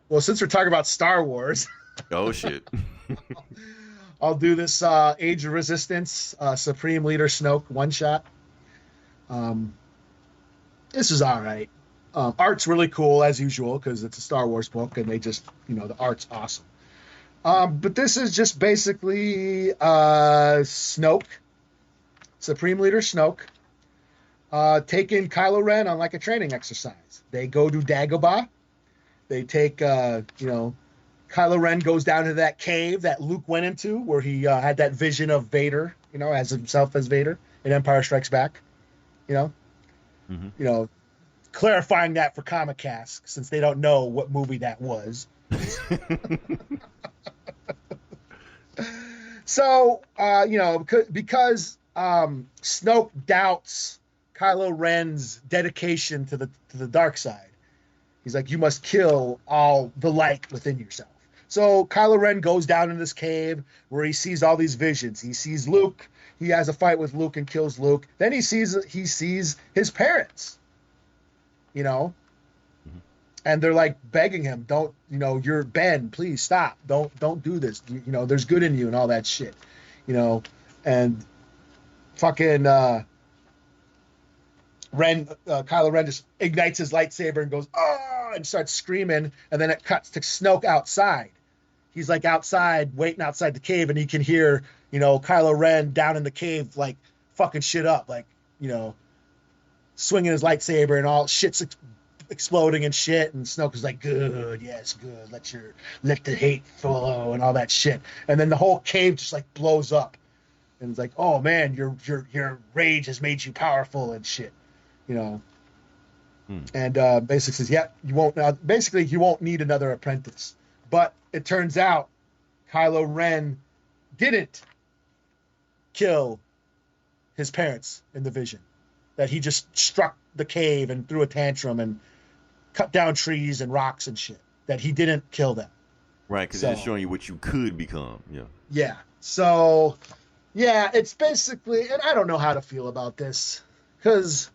Well, since we're talking about Star Wars. Oh, shit. I'll do this Age of Resistance, Supreme Leader Snoke one-shot. This is all right. Art's really cool, as usual, because it's a Star Wars book, and they just, the art's awesome. But this is just basically Snoke, Supreme Leader Snoke, taking Kylo Ren on like a training exercise. They go to Dagobah. They take, Kylo Ren goes down to that cave that Luke went into where he had that vision of Vader, as himself as Vader in Empire Strikes Back, clarifying that for Comic Cast since they don't know what movie that was. So, because Snoke doubts Kylo Ren's dedication to the dark side, he's like, you must kill all the light within yourself. So Kylo Ren goes down in this cave where he sees all these visions. He sees Luke. He has a fight with Luke and kills Luke. Then he sees his parents, and they're like begging him, don't, you're Ben, please stop. Don't do this. There's good in you and all that shit, and fucking Kylo Ren just ignites his lightsaber and goes, oh, and starts screaming. And then it cuts to Snoke outside. He's like outside, waiting outside the cave, and he can hear, Kylo Ren down in the cave, like fucking shit up, like, swinging his lightsaber and all shit's exploding and shit. And Snoke is like, good, yes, good. Let the hate flow and all that shit. And then the whole cave just like blows up. And it's like, oh man, your rage has made you powerful and shit, And basically says, yeah, you won't need another apprentice. But it turns out Kylo Ren didn't kill his parents in the vision. That he just struck the cave and threw a tantrum and cut down trees and rocks and shit. That he didn't kill them. Right, because it's showing you what you could become. Yeah. Yeah. So, Yeah, it's basically, and I don't know how to feel about this because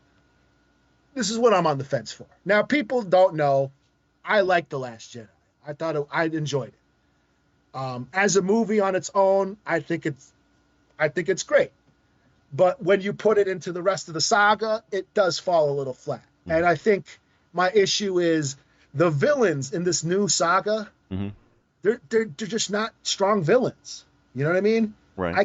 this is what I'm on the fence for. Now, people don't know I like The Last Jedi. I enjoyed it. As a movie on its own, I think it's great. But when you put it into the rest of the saga, it does fall a little flat. Mm-hmm. And I think my issue is the villains in this new saga. Mm-hmm. They're just not strong villains. You know what I mean? Right.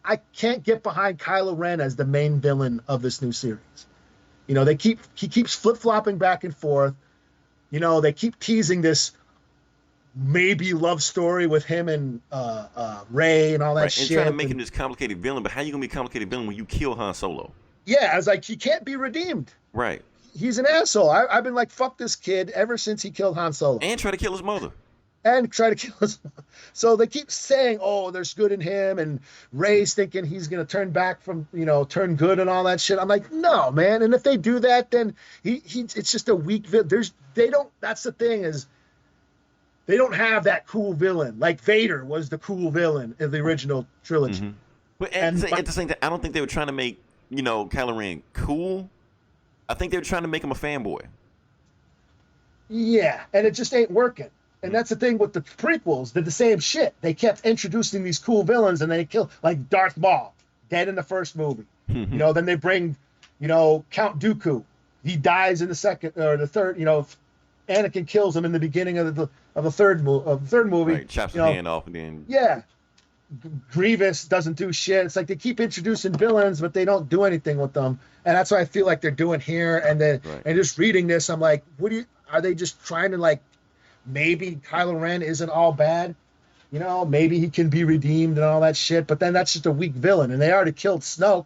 I can't get behind Kylo Ren as the main villain of this new series. You know, he keeps flip-flopping back and forth. You know, they keep teasing this maybe love story with him and Rey and all that shit. And trying to make him this complicated villain, but how you gonna be a complicated villain when you kill Han Solo? Yeah, I was like, he can't be redeemed. Right. He's an asshole. I've been like, fuck this kid ever since he killed Han Solo. And try to kill his mother. So they keep saying, oh, there's good in him, and Rey's thinking he's gonna turn back from, turn good and all that shit. I'm like, no, man. And if they do that, then it's just a weak villain. That's the thing is, they don't have that cool villain. Like Vader was the cool villain in the original trilogy. Mm-hmm. But at the same time, I don't think they were trying to make, Kylo Ren cool. I think they were trying to make him a fanboy. Yeah, and it just ain't working. And that's the thing with the prequels. They're the same shit. They kept introducing these cool villains, and they kill, like Darth Maul, dead in the first movie. Then they bring, Count Dooku. He dies in the second or the third. Anakin kills him in the beginning of the third movie. Right, chops his hand off, and then Grievous doesn't do shit. It's like they keep introducing villains, but they don't do anything with them, and that's what I feel like they're doing here. And then and just reading this, I'm like, are they just trying to like? Maybe Kylo Ren isn't all bad, maybe he can be redeemed and all that shit, but then that's just a weak villain, and they already killed Snoke,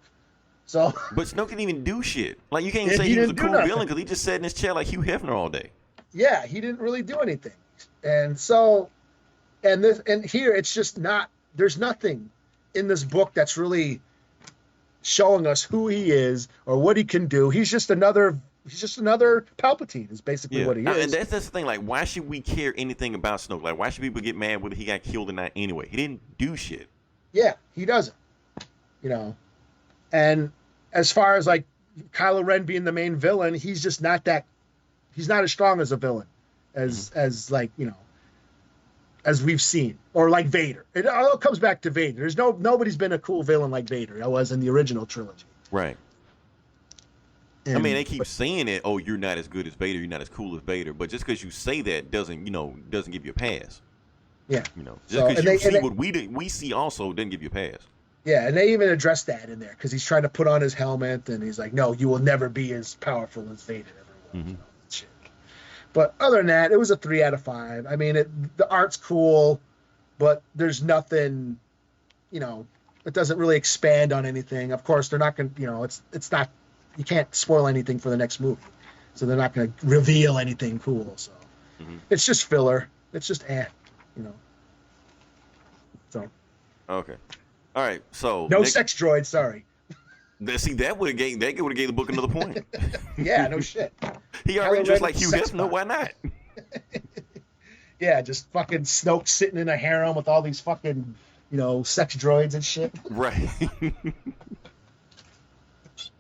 so. But Snoke didn't even do shit. Like, you can't say he was a cool villain because he just sat in his chair like Hugh Hefner all day. Yeah, he didn't really do anything. And so, and here it's just not, there's nothing in this book that's really showing us who he is or what he can do. He's just another Palpatine is basically what he is. And that's the thing. Like, why should we care anything about Snoke? Like, why should people get mad whether he got killed or not anyway? He didn't do shit. Yeah, he doesn't. And as far as like Kylo Ren being the main villain, he's just not that. He's not as strong as a villain as like as we've seen, or like Vader. It all comes back to Vader. Nobody's been a cool villain like Vader. I was in the original trilogy. Right. And, they keep saying it. Oh, you're not as good as Vader. You're not as cool as Vader. But just because you say that doesn't give you a pass. Yeah. Just because you see what we see also doesn't give you a pass. Yeah, and they even address that in there because he's trying to put on his helmet and he's like, "No, you will never be as powerful as Vader ever was." Shit. But other than that, it was a 3 out of 5. I mean, the art's cool, but there's nothing. It doesn't really expand on anything. Of course, they're not going. It's not. You can't spoil anything for the next movie, so they're not going to reveal anything cool. So it's just filler. It's just So okay, all right. So no sex droid. Sorry. See, that would have gave the book another point. Yeah, no shit. He already just like Hugh Hefner. Why not? Yeah, just fucking Snoke sitting in a harem with all these fucking sex droids and shit. Right.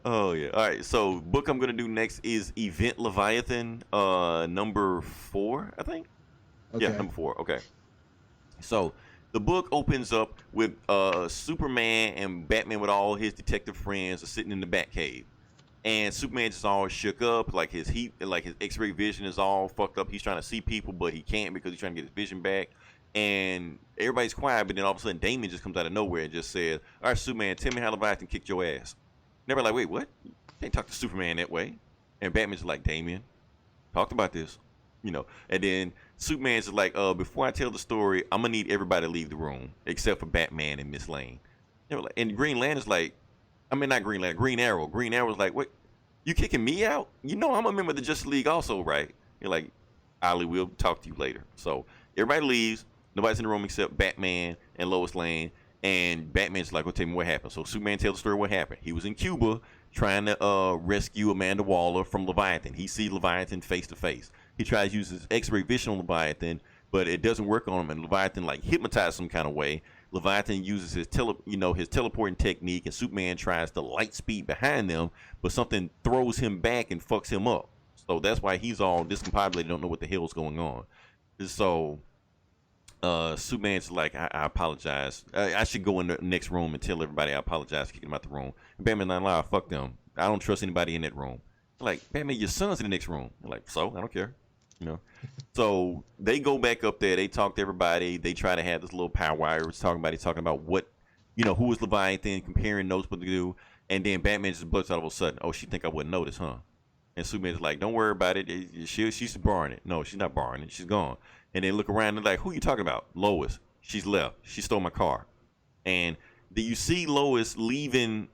Oh yeah. All right. So book I'm gonna do next is Event Leviathan, number 4, I think. Okay. Yeah, number 4. Okay. So the book opens up with Superman and Batman with all his detective friends are sitting in the Batcave, and Superman just all shook up, like his X-ray vision is all fucked up. He's trying to see people, but he can't because he's trying to get his vision back. And everybody's quiet, but then all of a sudden Damien just comes out of nowhere and just says, "All right, Superman, tell me how Leviathan kicked your ass." Never like, wait, what? You can't talk to Superman that way. And Batman's like, Damien, talked about this, And then Superman's like, before I tell the story, I'm gonna need everybody to leave the room except for Batman and Miss Lane. And Green Lantern's like, not Green Lantern, Green Arrow. Green Arrow's like, what? You kicking me out? I'm a member of the Justice League also, right? You're like, Ollie, we'll talk to you later. So everybody leaves. Nobody's in the room except Batman and Lois Lane. And Batman's like, well, tell me what happened. So Superman tells the story what happened. He was in Cuba trying to rescue Amanda Waller from Leviathan. He sees Leviathan face to face. He tries to use his X-ray vision on Leviathan, but it doesn't work on him. And Leviathan hypnotized some kind of way. Leviathan uses his his teleporting technique, and Superman tries to light speed behind them, but something throws him back and fucks him up. So that's why he's all discombobulated, don't know what the hell's going on. So Superman's like, I apologize. I should go in the next room and tell everybody I apologize for kicking them out the room. And Batman's not allowed. Fuck them. I don't trust anybody in that room. Like, Batman, your son's in the next room. I'm like, so? I don't care. So they go back up there. They talk to everybody. They try to have this little powwow. He's talking about what, who is Leviathan, comparing notes, what to do. And then Batman just busts out all of a sudden. Oh, she think I wouldn't notice, huh? And Superman's like, don't worry about it. She's borrowing it. No, she's not borrowing it. She's gone. And they look around and they're like, who are you talking about? Lois. She's left. She stole my car. And you see Lois leaving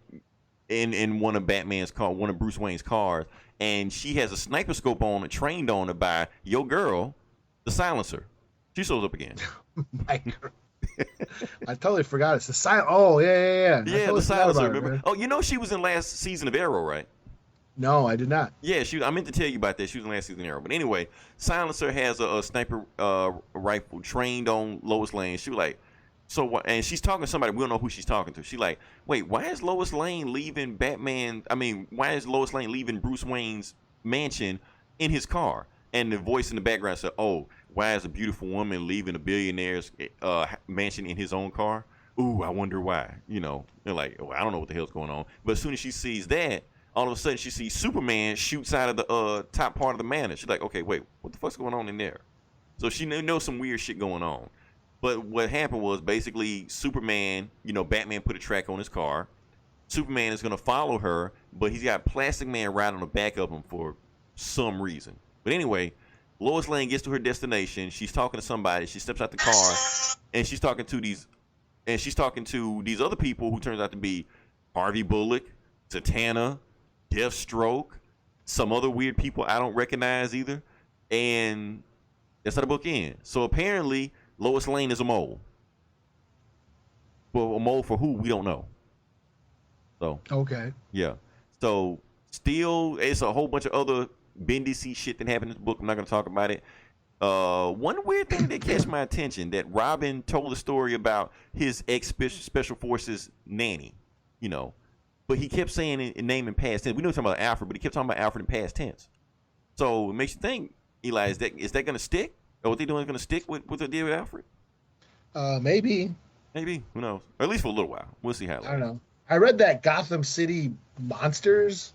in one of Batman's car, one of Bruce Wayne's cars, and she has a sniper scope on, trained on her by your girl, the Silencer. She shows up again. My girl. I totally forgot. It's the Silencer. Oh, yeah. Yeah, totally the Silencer. Remember? Oh, she was in last season of Arrow, right? No, I did not. Yeah, I meant to tell you about that. She was in last season of Arrow. But anyway, Silencer has a sniper rifle trained on Lois Lane. She was like, and she's talking to somebody. We don't know who she's talking to. She's like, wait, why is Lois Lane leaving why is Lois Lane leaving Bruce Wayne's mansion in his car? And the voice in the background said, oh, why is a beautiful woman leaving a billionaire's mansion in his own car? Ooh, I wonder why. They're like, I don't know what the hell's going on. But as soon as she sees that, all of a sudden she sees Superman shoots out of the top part of the manor. She's like, okay, wait, what the fuck's going on in there? So she knows some weird shit going on. But what happened was basically Superman, Batman put a track on his car. Superman is going to follow her, but he's got Plastic Man right on the back of him for some reason. But anyway, Lois Lane gets to her destination. She's talking to somebody. She steps out the car, and she's talking to these other people who turns out to be Harvey Bullock, Zatanna, Deathstroke, some other weird people I don't recognize either. And that's how the book ends. So apparently Lois Lane is a mole. Well, a mole for who, we don't know. So okay. Yeah. So still, it's a whole bunch of other Bendis shit that happened in this book. I'm not going to talk about it. One weird thing that catch my attention, that Robin told a story about his ex-Special Forces nanny, but he kept saying in name in past tense. We know he's talking about Alfred, but he kept talking about Alfred in past tense. So it makes you think, Eli, is that going to stick? Or what they're doing is going to stick with the deal with Alfred? Maybe. Maybe. Who knows? Or at least for a little while. We'll see how it I don't know. I read that Gotham City Monsters,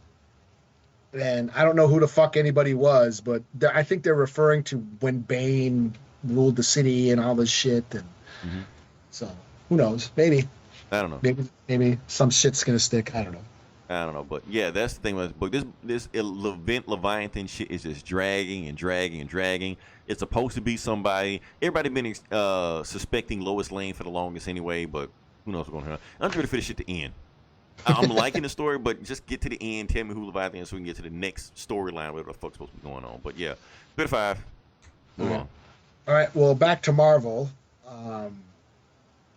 and I don't know who the fuck anybody was, but I think they're referring to when Bane ruled the city and all this shit. And so, who knows? Maybe. I don't know. Maybe some shit's going to stick. I don't know. But yeah, that's the thing with this book. This Leviathan shit is just dragging and dragging and dragging. It's supposed to be somebody. Everybody been suspecting Lois Lane for the longest anyway, but who knows what's going on. I'm just ready for this shit to end. I'm liking the story, but just get to the end. Tell me who Leviathan is so we can get to the next storyline, whatever the fuck's supposed to be going on. But yeah, bit 5. Move on. All right. Well, back to Marvel.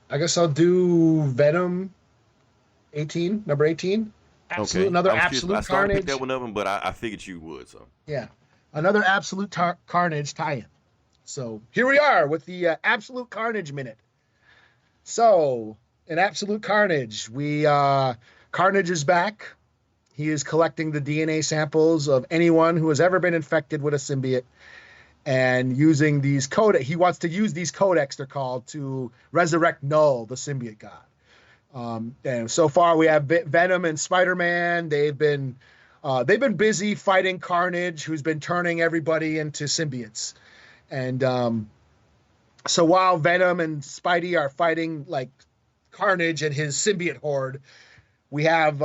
I guess I'll do Venom 18, number 18. Absolute, okay. Another Absolute I started to Carnage. pick that one up, but I figured you would. So yeah, another Absolute Carnage tie-in. So here we are with the Absolute Carnage minute. So in Absolute Carnage, Carnage is back. He is collecting the DNA samples of anyone who has ever been infected with a symbiote, and using these he wants to use these codex, they're called, to resurrect Null, the symbiote god. And so far we have Venom and Spider-Man. They've been busy fighting Carnage, who's been turning everybody into symbiotes. And so while Venom and Spidey are fighting like Carnage and his symbiote horde, we have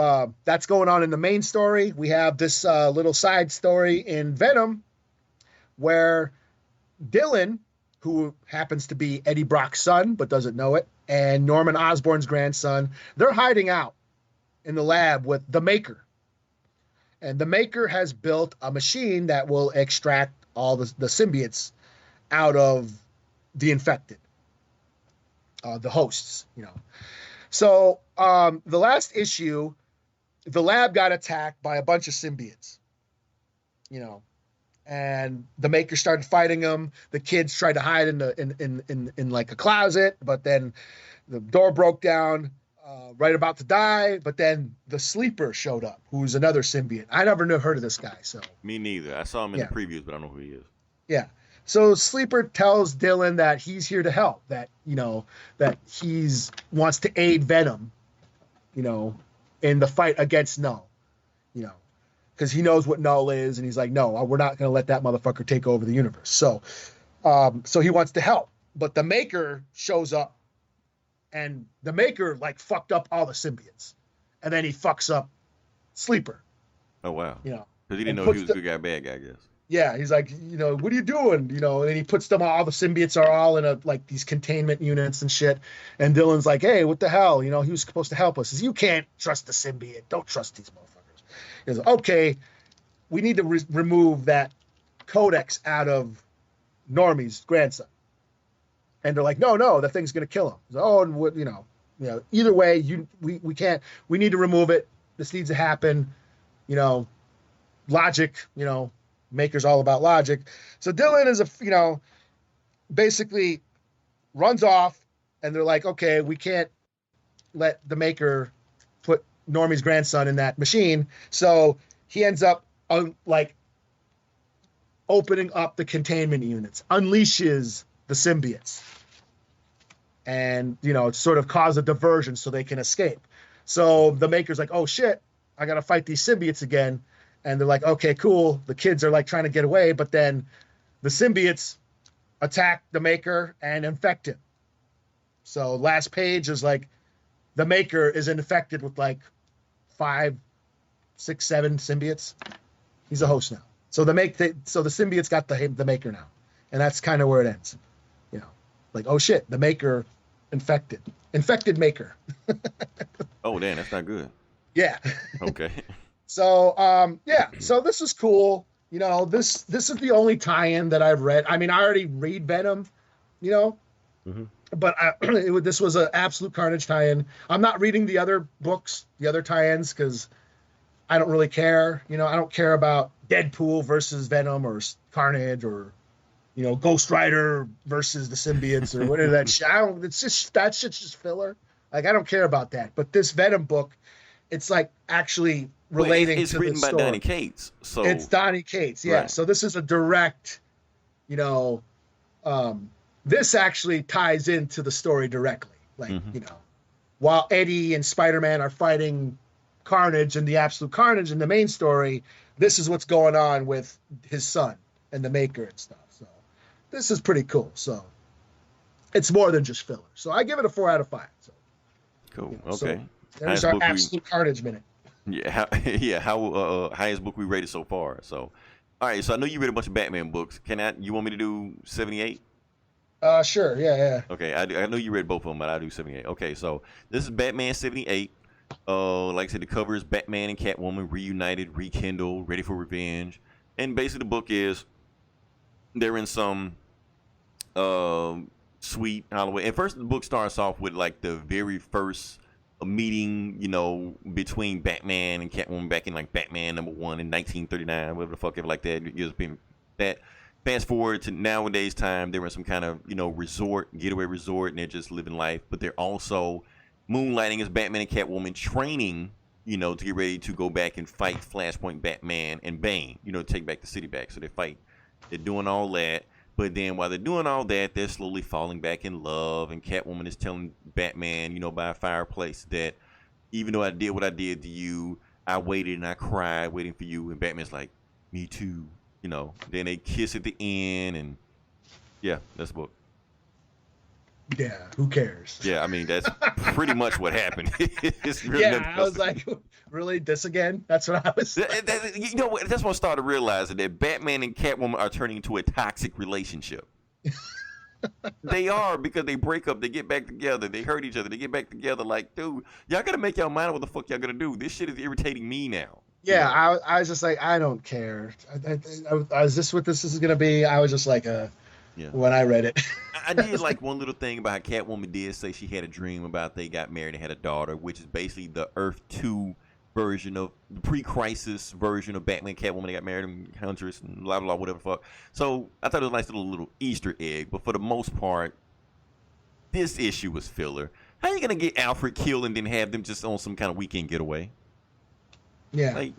that's going on in the main story. We have this little side story in Venom where Dylan, who happens to be Eddie Brock's son but doesn't know it, and Norman Osborn's grandson, they're hiding out in the lab with the Maker. And the Maker has built a machine that will extract all the symbiotes out of the infected, the hosts, So the last issue, the lab got attacked by a bunch of symbiotes, and the Maker started fighting them. The kids tried to hide in like a closet, but then the door broke down, right about to die, but then the Sleeper showed up, who's another symbiote. I never heard of this guy, so. Me neither. I saw him in Yeah. the previews, but I don't know who he is. Yeah. So Sleeper tells Dylan that he's here to help, that, that wants to aid Venom, in the fight against Null, because he knows what Null is, and he's like, no, we're not going to let that motherfucker take over the universe. So he wants to help, but the Maker shows up, and the Maker fucked up all the symbiotes, and then he fucks up Sleeper. Oh wow. Because he didn't know if he was a good guy, bad guy, I guess. Yeah, he's like, what are you doing? And he puts them all the symbiotes are all in these containment units and shit. And Dylan's like, hey, what the hell? He was supposed to help us. He says, you can't trust the symbiote. Don't trust these motherfuckers. He goes, okay, we need to remove that codex out of Normie's grandson. And they're like, no, that thing's gonna kill him. He's like, oh, and either way, we can't. We need to remove it. This needs to happen. Logic. Maker's all about logic. So Dylan is basically runs off, and they're like, okay, we can't let the Maker put Normie's grandson in that machine. So he ends up opening up the containment units, unleashes the symbiotes, and sort of cause a diversion so they can escape. So the Maker's like, oh shit, I gotta fight these symbiotes again. And they're like, okay, cool. The kids are trying to get away, but then the symbiotes attack the Maker and infect him. So last page is the Maker is infected with 5, 6, 7 symbiotes. He's a host now. So the symbiotes got the Maker now, and that's kind of where it ends. Oh shit, the Maker infected Maker. Oh damn, that's not good. Yeah. Okay. So, so this is cool. This is the only tie-in that I've read. I mean, I already read Venom, but this was an Absolute Carnage tie-in. I'm not reading the other books, the other tie-ins, because I don't really care. I don't care about Deadpool versus Venom or Carnage or, Ghost Rider versus the symbiotes or whatever that shit. That shit's just filler. I don't care about that. But this Venom book, it's actually relating it's to written the by story. Donny Cates, so It's Donny Cates, yeah. Right. So this is a direct, this actually ties into the story directly. While Eddie and Spider-Man are fighting Carnage and the Absolute Carnage in the main story, this is what's going on with his son and the Maker and stuff. So this is pretty cool. So it's more than just filler. So I give it a 4 out of 5. So cool. so Okay. there's our Absolute Carnage minute. How highest book we rated so far. So, all right. So I know you read a bunch of Batman books. You want me to do 78? Sure. Yeah. Okay. I know you read both of them, but I do 78. Okay. So this is Batman 78. Like I said, the cover is Batman and Catwoman reunited, rekindled, ready for revenge. And basically the book is they're in some sweet Halloween. And first the book starts off with the very first meeting, between Batman and Catwoman back in Batman #1 in 1939, whatever the fuck ever like that. It's been that. Fast forward to nowadays time, they're in some kind of getaway resort, and they're just living life. But they're also moonlighting as Batman and Catwoman, training, to get ready to go back and fight Flashpoint Batman and Bane, take back the city back. So they fight. They're doing all that. But then while they're doing all that, they're slowly falling back in love. And Catwoman is telling Batman, by a fireplace, that even though I did what I did to you, I waited and I cried waiting for you. And Batman's like, me too. Then they kiss at the end. And yeah, that's the book. Yeah, who cares? Yeah, I mean, that's pretty much what happened. It's really I was like, really? This again? That's what I was like. That's when I started realizing that Batman and Catwoman are turning into a toxic relationship. They are, because they break up, they get back together, they hurt each other, they get back together. Dude, y'all gotta make y'all mind what the fuck y'all gonna do. This shit is irritating me now. Yeah, I was just like, I don't care. Is this what this is gonna be? I was just like, when I read it. I did like one little thing about how Catwoman did say she had a dream about they got married and had a daughter, which is basically the Earth 2 version of the pre-crisis version of Batman and Catwoman. They got married and Huntress and blah, blah, whatever the fuck. So I thought it was a nice little Easter egg. But for the most part, this issue was filler. How you gonna get Alfred killed and then have them just on some kind of weekend getaway? Yeah. Like,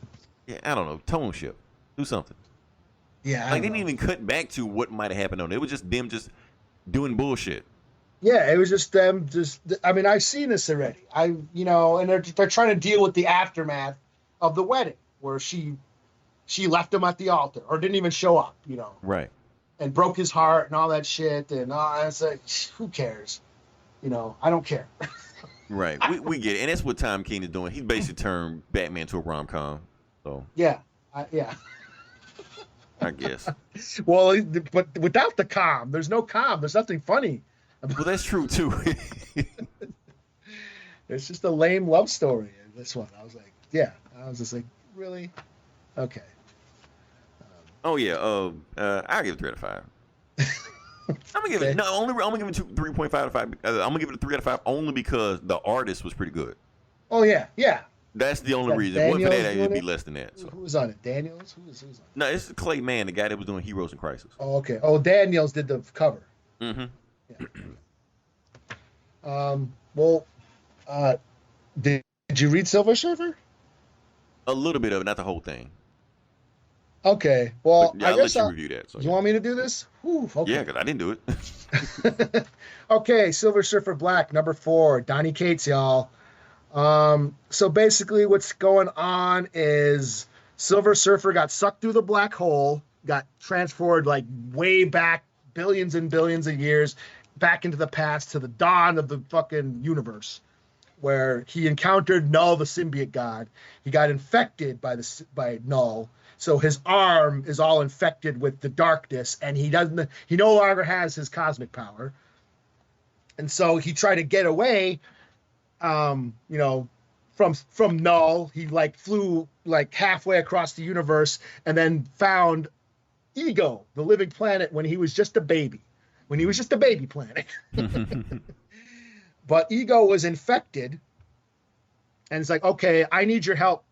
yeah, I don't know. Tone shift. Do something. Yeah. Like, they didn't even cut back to what might have happened on it. It was just them just doing bullshit. Yeah, it was just them. I mean, I've seen this already. And they're trying to deal with the aftermath of the wedding, where she left him at the altar or didn't even show up. Right. And broke his heart and all that shit. And it's like, who cares? I don't care. Right. We get it, and that's what Tom King is doing. He basically turned Batman to a rom-com. So Yeah. I guess. Well, but without the calm, there's no calm. There's nothing funny. Well, that's true too. It's just a lame love story. This one, I was like, yeah. I was just like, really? Okay. Oh yeah. I'll give it 3 out of 5. I'm gonna give it I'm gonna give it 3.5 out of 5. I'm gonna give it a 3 out of 5 only because the artist was pretty good. Oh yeah. That's the only reason. What for that, it'd be less than that. So. Who was on it? Daniels? Who's on it? No, it's Clay Mann, the guy that was doing Heroes in Crisis. Oh, okay. Oh, Daniels did the cover. Mm-hmm. Yeah. Well, did you read Silver Surfer? A little bit of it, not the whole thing. Okay. Well, Yeah, I'll let you review that. So, you want me to do this? Whew, okay. Yeah, because I didn't do it. Okay, Silver Surfer Black, number 4, Donny Cates, y'all. So basically what's going on is Silver Surfer got sucked through the black hole, got transported like way back, billions and billions of years, back into the past to the dawn of the fucking universe, where he encountered Null, the symbiote god. He got infected by Null, so his arm is all infected with the darkness, and he no longer has his cosmic power. And so he tried to get away, from Null. He flew halfway across the universe and then found Ego, the living planet, when he was just a baby. When he was just a baby planet. But Ego was infected. And it's like, okay, I need your help,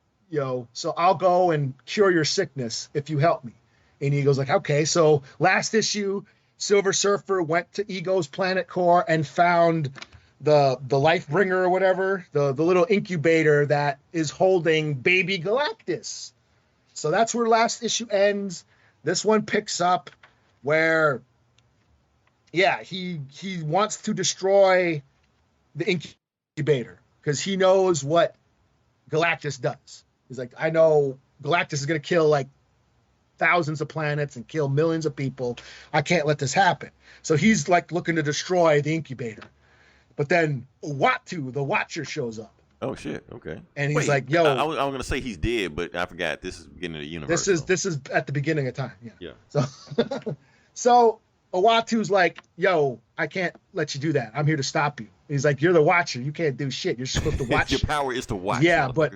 so I'll go and cure your sickness if you help me. And Ego's like, okay. So last issue, Silver Surfer went to Ego's planet core and found the life bringer or whatever, the little incubator that is holding baby Galactus. So that's where last issue ends. This one picks up where, he wants to destroy the incubator because he knows what Galactus does. He's like, I know Galactus is going to kill thousands of planets and kill millions of people. I can't let this happen. So he's looking to destroy the incubator. But then Uatu, the Watcher, shows up. Oh shit! Okay. And he's like, "Yo, I was gonna say he's dead, but I forgot. This is the beginning of the universe. This is at the beginning of time." Yeah. So Uatu's like, "Yo, I can't let you do that. I'm here to stop you." He's like, "You're the Watcher. You can't do shit. You're supposed to watch." Your power is to watch. Yeah, but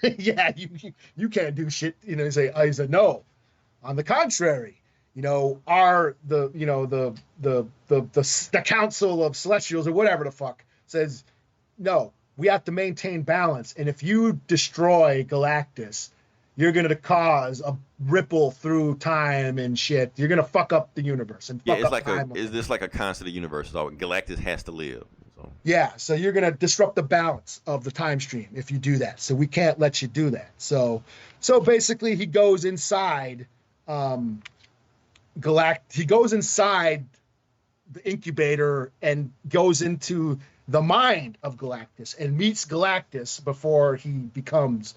you can't do shit. He's like, "No. On the contrary, the Council of Celestials or whatever the fuck says, no, we have to maintain balance. And if you destroy Galactus, you're going to cause a ripple through time and shit. You're going to fuck up the universe and fuck up time. Is this like a constant universe? So Galactus has to live. So. Yeah, so you're going to disrupt the balance of the time stream if you do that. So we can't let you do that. So basically he goes inside he goes inside the incubator and goes into the mind of Galactus and meets Galactus before he becomes,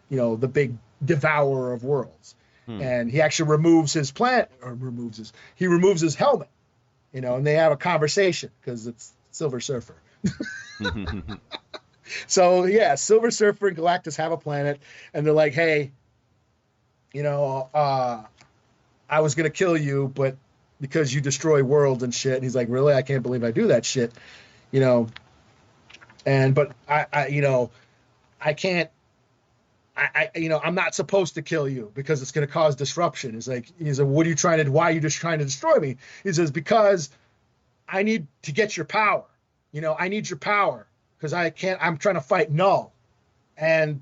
the big devourer of worlds. And he actually removes his he removes his helmet, and they have a conversation because it's Silver Surfer. So yeah, Silver Surfer and Galactus have a planet, and they're like, hey, I was going to kill you, but because you destroy worlds and shit. And he's like, really? I can't believe I do that shit. But I can't, I'm not supposed to kill you because it's going to cause disruption. He's like, why are you just trying to destroy me? He says, because I need to get your power. I need your power because I'm trying to fight Null. And,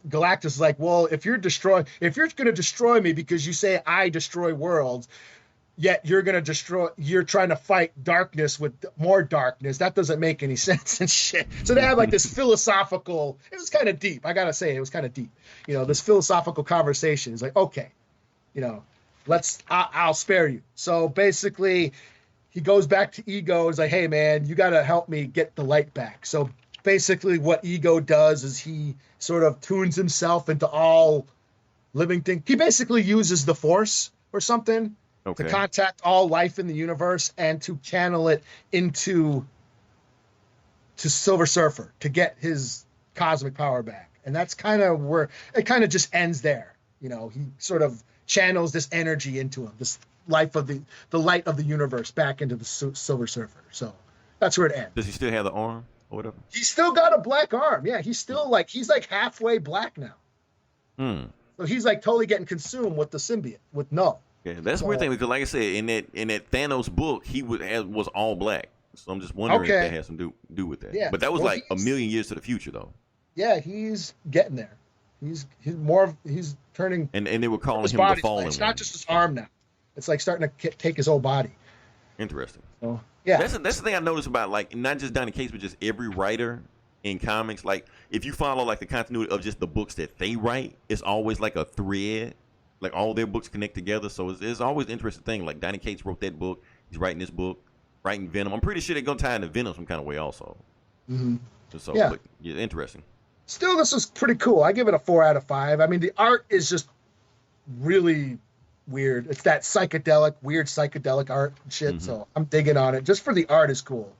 Galactus is like, well, if you're going to destroy me because you say I destroy worlds, yet you're going to destroy, you're trying to fight darkness with more darkness. That doesn't make any sense and shit. So they have like this philosophical, it was kind of deep. I got to say, it was kind of deep. You know, this philosophical conversation is like, okay, you know, I'll spare you. So basically he goes back to Ego. He's like, hey man, you got to help me get the light back. So basically what Ego does is he sort of tunes himself into all living things. He basically uses the Force or something to contact all life in the universe and to channel it to Silver Surfer to get his cosmic power back. And that's kind of where it kind of just ends there. You know, he sort of channels this energy into him, this life of the light of the universe back into the Silver Surfer. So that's where it ends. Does he still have the arm or whatever? He's still got a black arm. Yeah, he's like halfway black now. So he's like totally getting consumed with the symbiote with Null. Yeah, that's a weird thing because, like I said, in that Thanos book, he was all black. So I'm just wondering if that has some do with that. Yeah. But that was like a million years to the future, though. Yeah, he's getting there. He's turning. And they were calling him the Fallen. It's not just his arm now. It's like starting to take his whole body. Interesting. So, yeah, that's the thing I noticed about like not just Donny Cates, but just every writer in comics. Like if you follow like the continuity of just the books that they write, it's always like a thread. Like all their books connect together, so it's always an interesting thing. Like Donny Cates wrote that book, he's writing this book, writing Venom. I'm pretty sure they're gonna tie into Venom some kind of way also. So yeah, but, yeah, interesting. Still, this is pretty cool. I give it a 4 out of 5. I mean, the art is just really weird. It's that weird psychedelic art shit. So I'm digging on it. Just for the art is cool.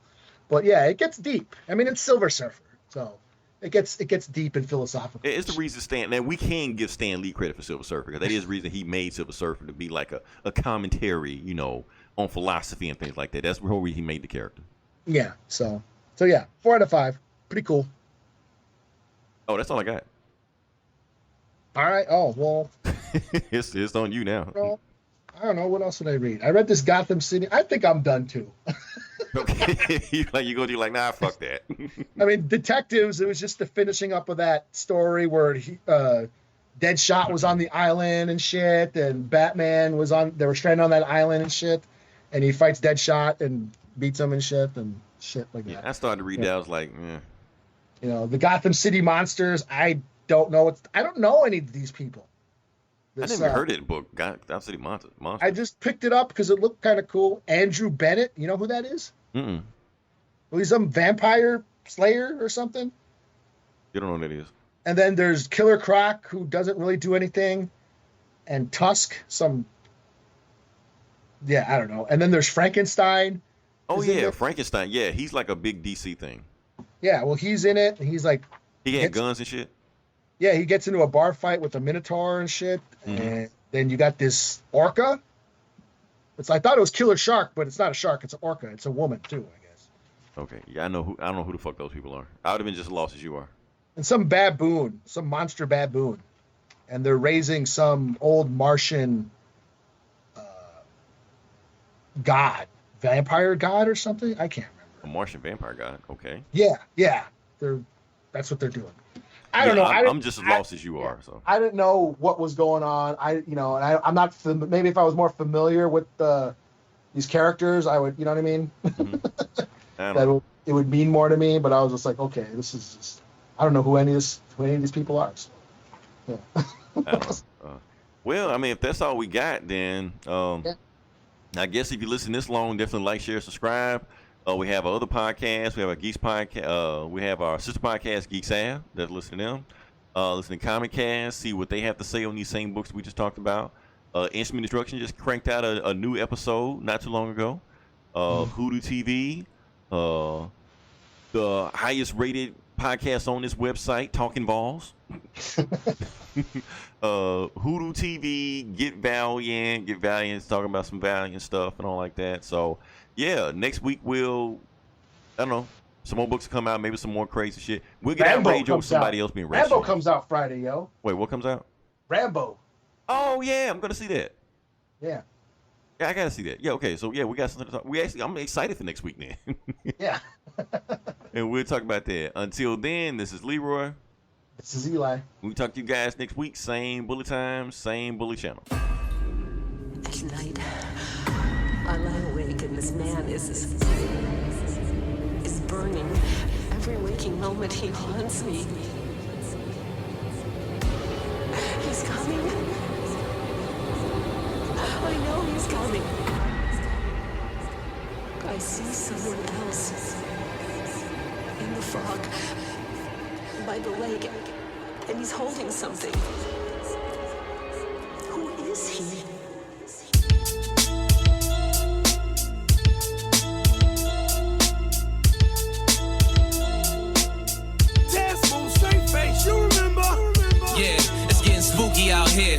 But yeah, it gets deep. I mean, it's Silver Surfer, so. It gets deep and philosophical. It's the reason Now we can give Stan Lee credit for Silver Surfer because that is the reason he made Silver Surfer to be like a commentary, you know, on philosophy and things like that. That's the whole reason he made the character. Yeah. So yeah, 4 out of 5. Pretty cool. Oh, that's all I got. All right. Oh well. it's on you now. Well, I don't know what else did I read. I read this Gotham City. I think I'm done too. Okay, you go do like nah, fuck that. I mean, Detectives. It was just the finishing up of that story where Deadshot was on the island and shit, and Batman was on. They were stranded on that island and shit, and he fights Deadshot and beats him and shit like that. I started to read that. I was like, you know, the Gotham City monsters. I don't know. I don't know any of these people. I never heard of the book, Gotham City Monsters. I just picked it up because it looked kind of cool. Andrew Bennett, you know who that is? Well, he's some vampire slayer or something. You don't know who that is. And then there's Killer Croc, who doesn't really do anything, and Tusk, I don't know. And then there's Frankenstein. Oh yeah, Frankenstein. Yeah, he's like a big DC thing. Yeah, well, he's in it. And he's like, he had guns and shit. Yeah, he gets into a bar fight with a Minotaur and shit. And then you got this orca. I thought it was Killer Shark, but it's not a shark. It's an orca. It's a woman too, I guess. Okay, yeah, I don't know who the fuck those people are. I would have been just as lost as you are. And some monster baboon, and they're raising some old Martian god, vampire god or something. I can't remember. A Martian vampire god. Okay. Yeah. That's what they're doing. I don't know. I'm just as lost as you are. So I didn't know what was going on. I'm not. Maybe if I was more familiar with these characters, I would. You know what I mean? It would mean more to me. But I was just like, okay, this is just. I don't know who any of these people are. So, yeah. I don't know. Well, I mean, if that's all we got, then I guess if you listen this long, definitely like, share, subscribe. We have our other podcasts. We have our Geeks podcast. We have our sister podcast, Geeks Av. That's listen to them. Listen to Comic Cast. See what they have to say on these same books we just talked about. Instrument Destruction just cranked out a new episode not too long ago. Hoodoo TV. The highest rated podcast on this website, Talking Balls. Hoodoo TV. Get Valiant. Talking about some Valiant stuff and all like that. So. Yeah, next week I don't know, some more books will come out, maybe some more crazy shit. We'll get outraged over somebody else being racist. Rambo comes out Friday, yo. Wait, what comes out? Rambo. Oh yeah, I'm gonna see that. Yeah. Yeah, I gotta see that. Yeah, okay, so yeah, we got something to talk. I'm excited for next week then. Yeah. And we'll talk about that. Until then, this is Leroy. This is Eli. We'll talk to you guys next week. Same bully time, same bully channel. At night, I lie awake and this man is burning. Every waking moment he haunts me. He's coming. I know he's coming. I see someone else in the fog by the lake, and he's holding something. Who is he? Yeah, it's getting spooky out here.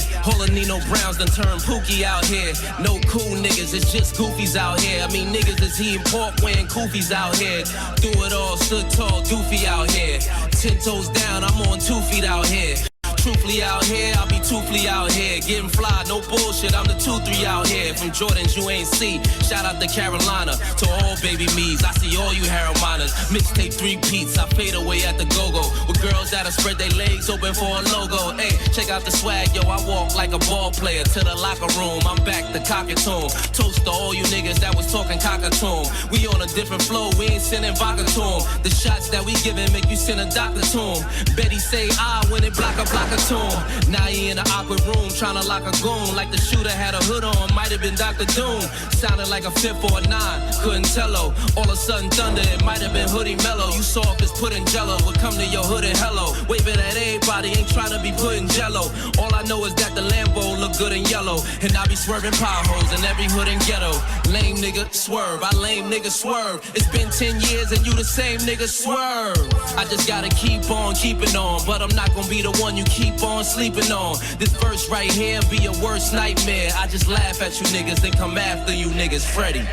Nino Browns done turned Pookie out here. No cool niggas, it's just goofies out here. I mean niggas is eating pork wearing koofies out here. Through it all, stood tall, doofy out here. 10 toes down, I'm on 2 feet out here. Truthfully out here, I'll be truthfully out here. Getting fly, no bullshit, I'm the 2-3 out here. From Jordans you ain't see, shout out to Carolina. To all baby me's, I see all you Harrimanas. Mixtape 3 peats, I fade away at the go-go. With girls that'll spread their legs open for a logo. Hey, check out the swag, yo, I walk like a ball player. To the locker room, I'm back to cockatoon. Toast to all you niggas that was talking cockatoon. We on a different flow, we ain't sending vodka to 'em. The shots that we giving make you send a doctor to 'em. Betty say when it block a tomb. Now he in an awkward room trying to lock a goon. Like the shooter had a hood on, might have been Dr. Doom. Sounded like a 5th or a 9, couldn't tell-o. All of a sudden thunder, it might have been Hoodie Mellow. You saw if it's putting jello, would come to your hood and hello. Waving at everybody, ain't trying to be putting jello. All I know is that the Lambo look good in yellow. And I be swerving potholes in every hood and ghetto. Lame nigga, swerve, I lame nigga swerve. It's been 10 years and you the same nigga swerve. I just gotta keep on keeping on, but I'm not gonna be the one you keep on sleeping on. This verse right here be your worst nightmare. I just laugh at you niggas, then come after you niggas, Freddy.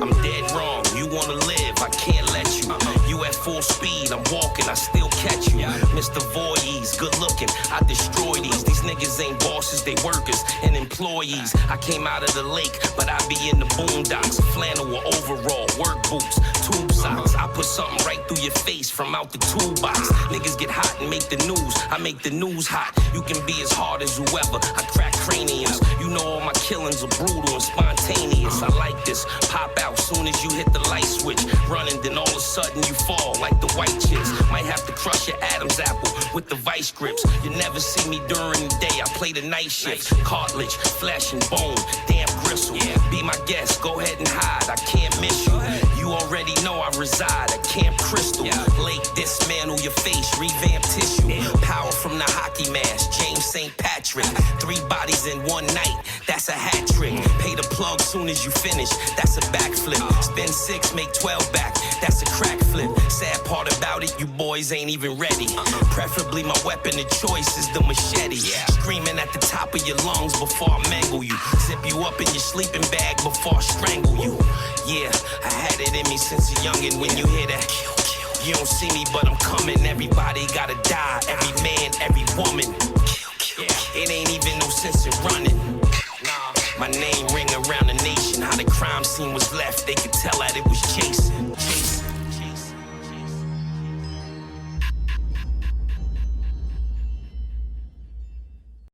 I'm dead wrong, you wanna live, I can't let you. You at full speed, I'm walking, I still catch you. Mr. Voorhees, good looking, I destroy these. These niggas ain't bosses, they workers and employees. I came out of the lake, but I be in the boondocks. Flannel or overall, work boots, tube socks. I put something right through your face from out the toolbox. Niggas get hot and make the news, I make the news hot. You can be as hard as whoever, I crack craniums. You know all my killings are brutal and spontaneous. I like this, pop out soon as you hit the light switch. Running, then all of a sudden you fall like the white chicks. Might have to crush your Adam's apple with the vice grips. You never see me during the day, I play the night shift. Cartilage, flesh and bone, damn gristle. Be my guest, go ahead and hide, I can't miss you. You already know I reside at Camp Crystal. Lake, dismantle your face, revamp tissue. Power from the hockey mask, James St. Patrick. 3 bodies in one night, that's a hat trick. Pay the plug soon as you finish, that's a backflip. Spend 6, make 12 back, that's a crack flip. Sad part about it, you boys ain't even ready. Preferably my weapon of choice is the machete. Screaming at the top of your lungs before I mangle you. Zip you up in your sleeping bag before I strangle you. Yeah, I had it in me since a youngin'. When you hear that, you don't see me but I'm coming. Everybody gotta die, every man, every woman. It ain't even no sense in running. My name ring around the nation. How the crime scene was left, they could tell that it was Jason.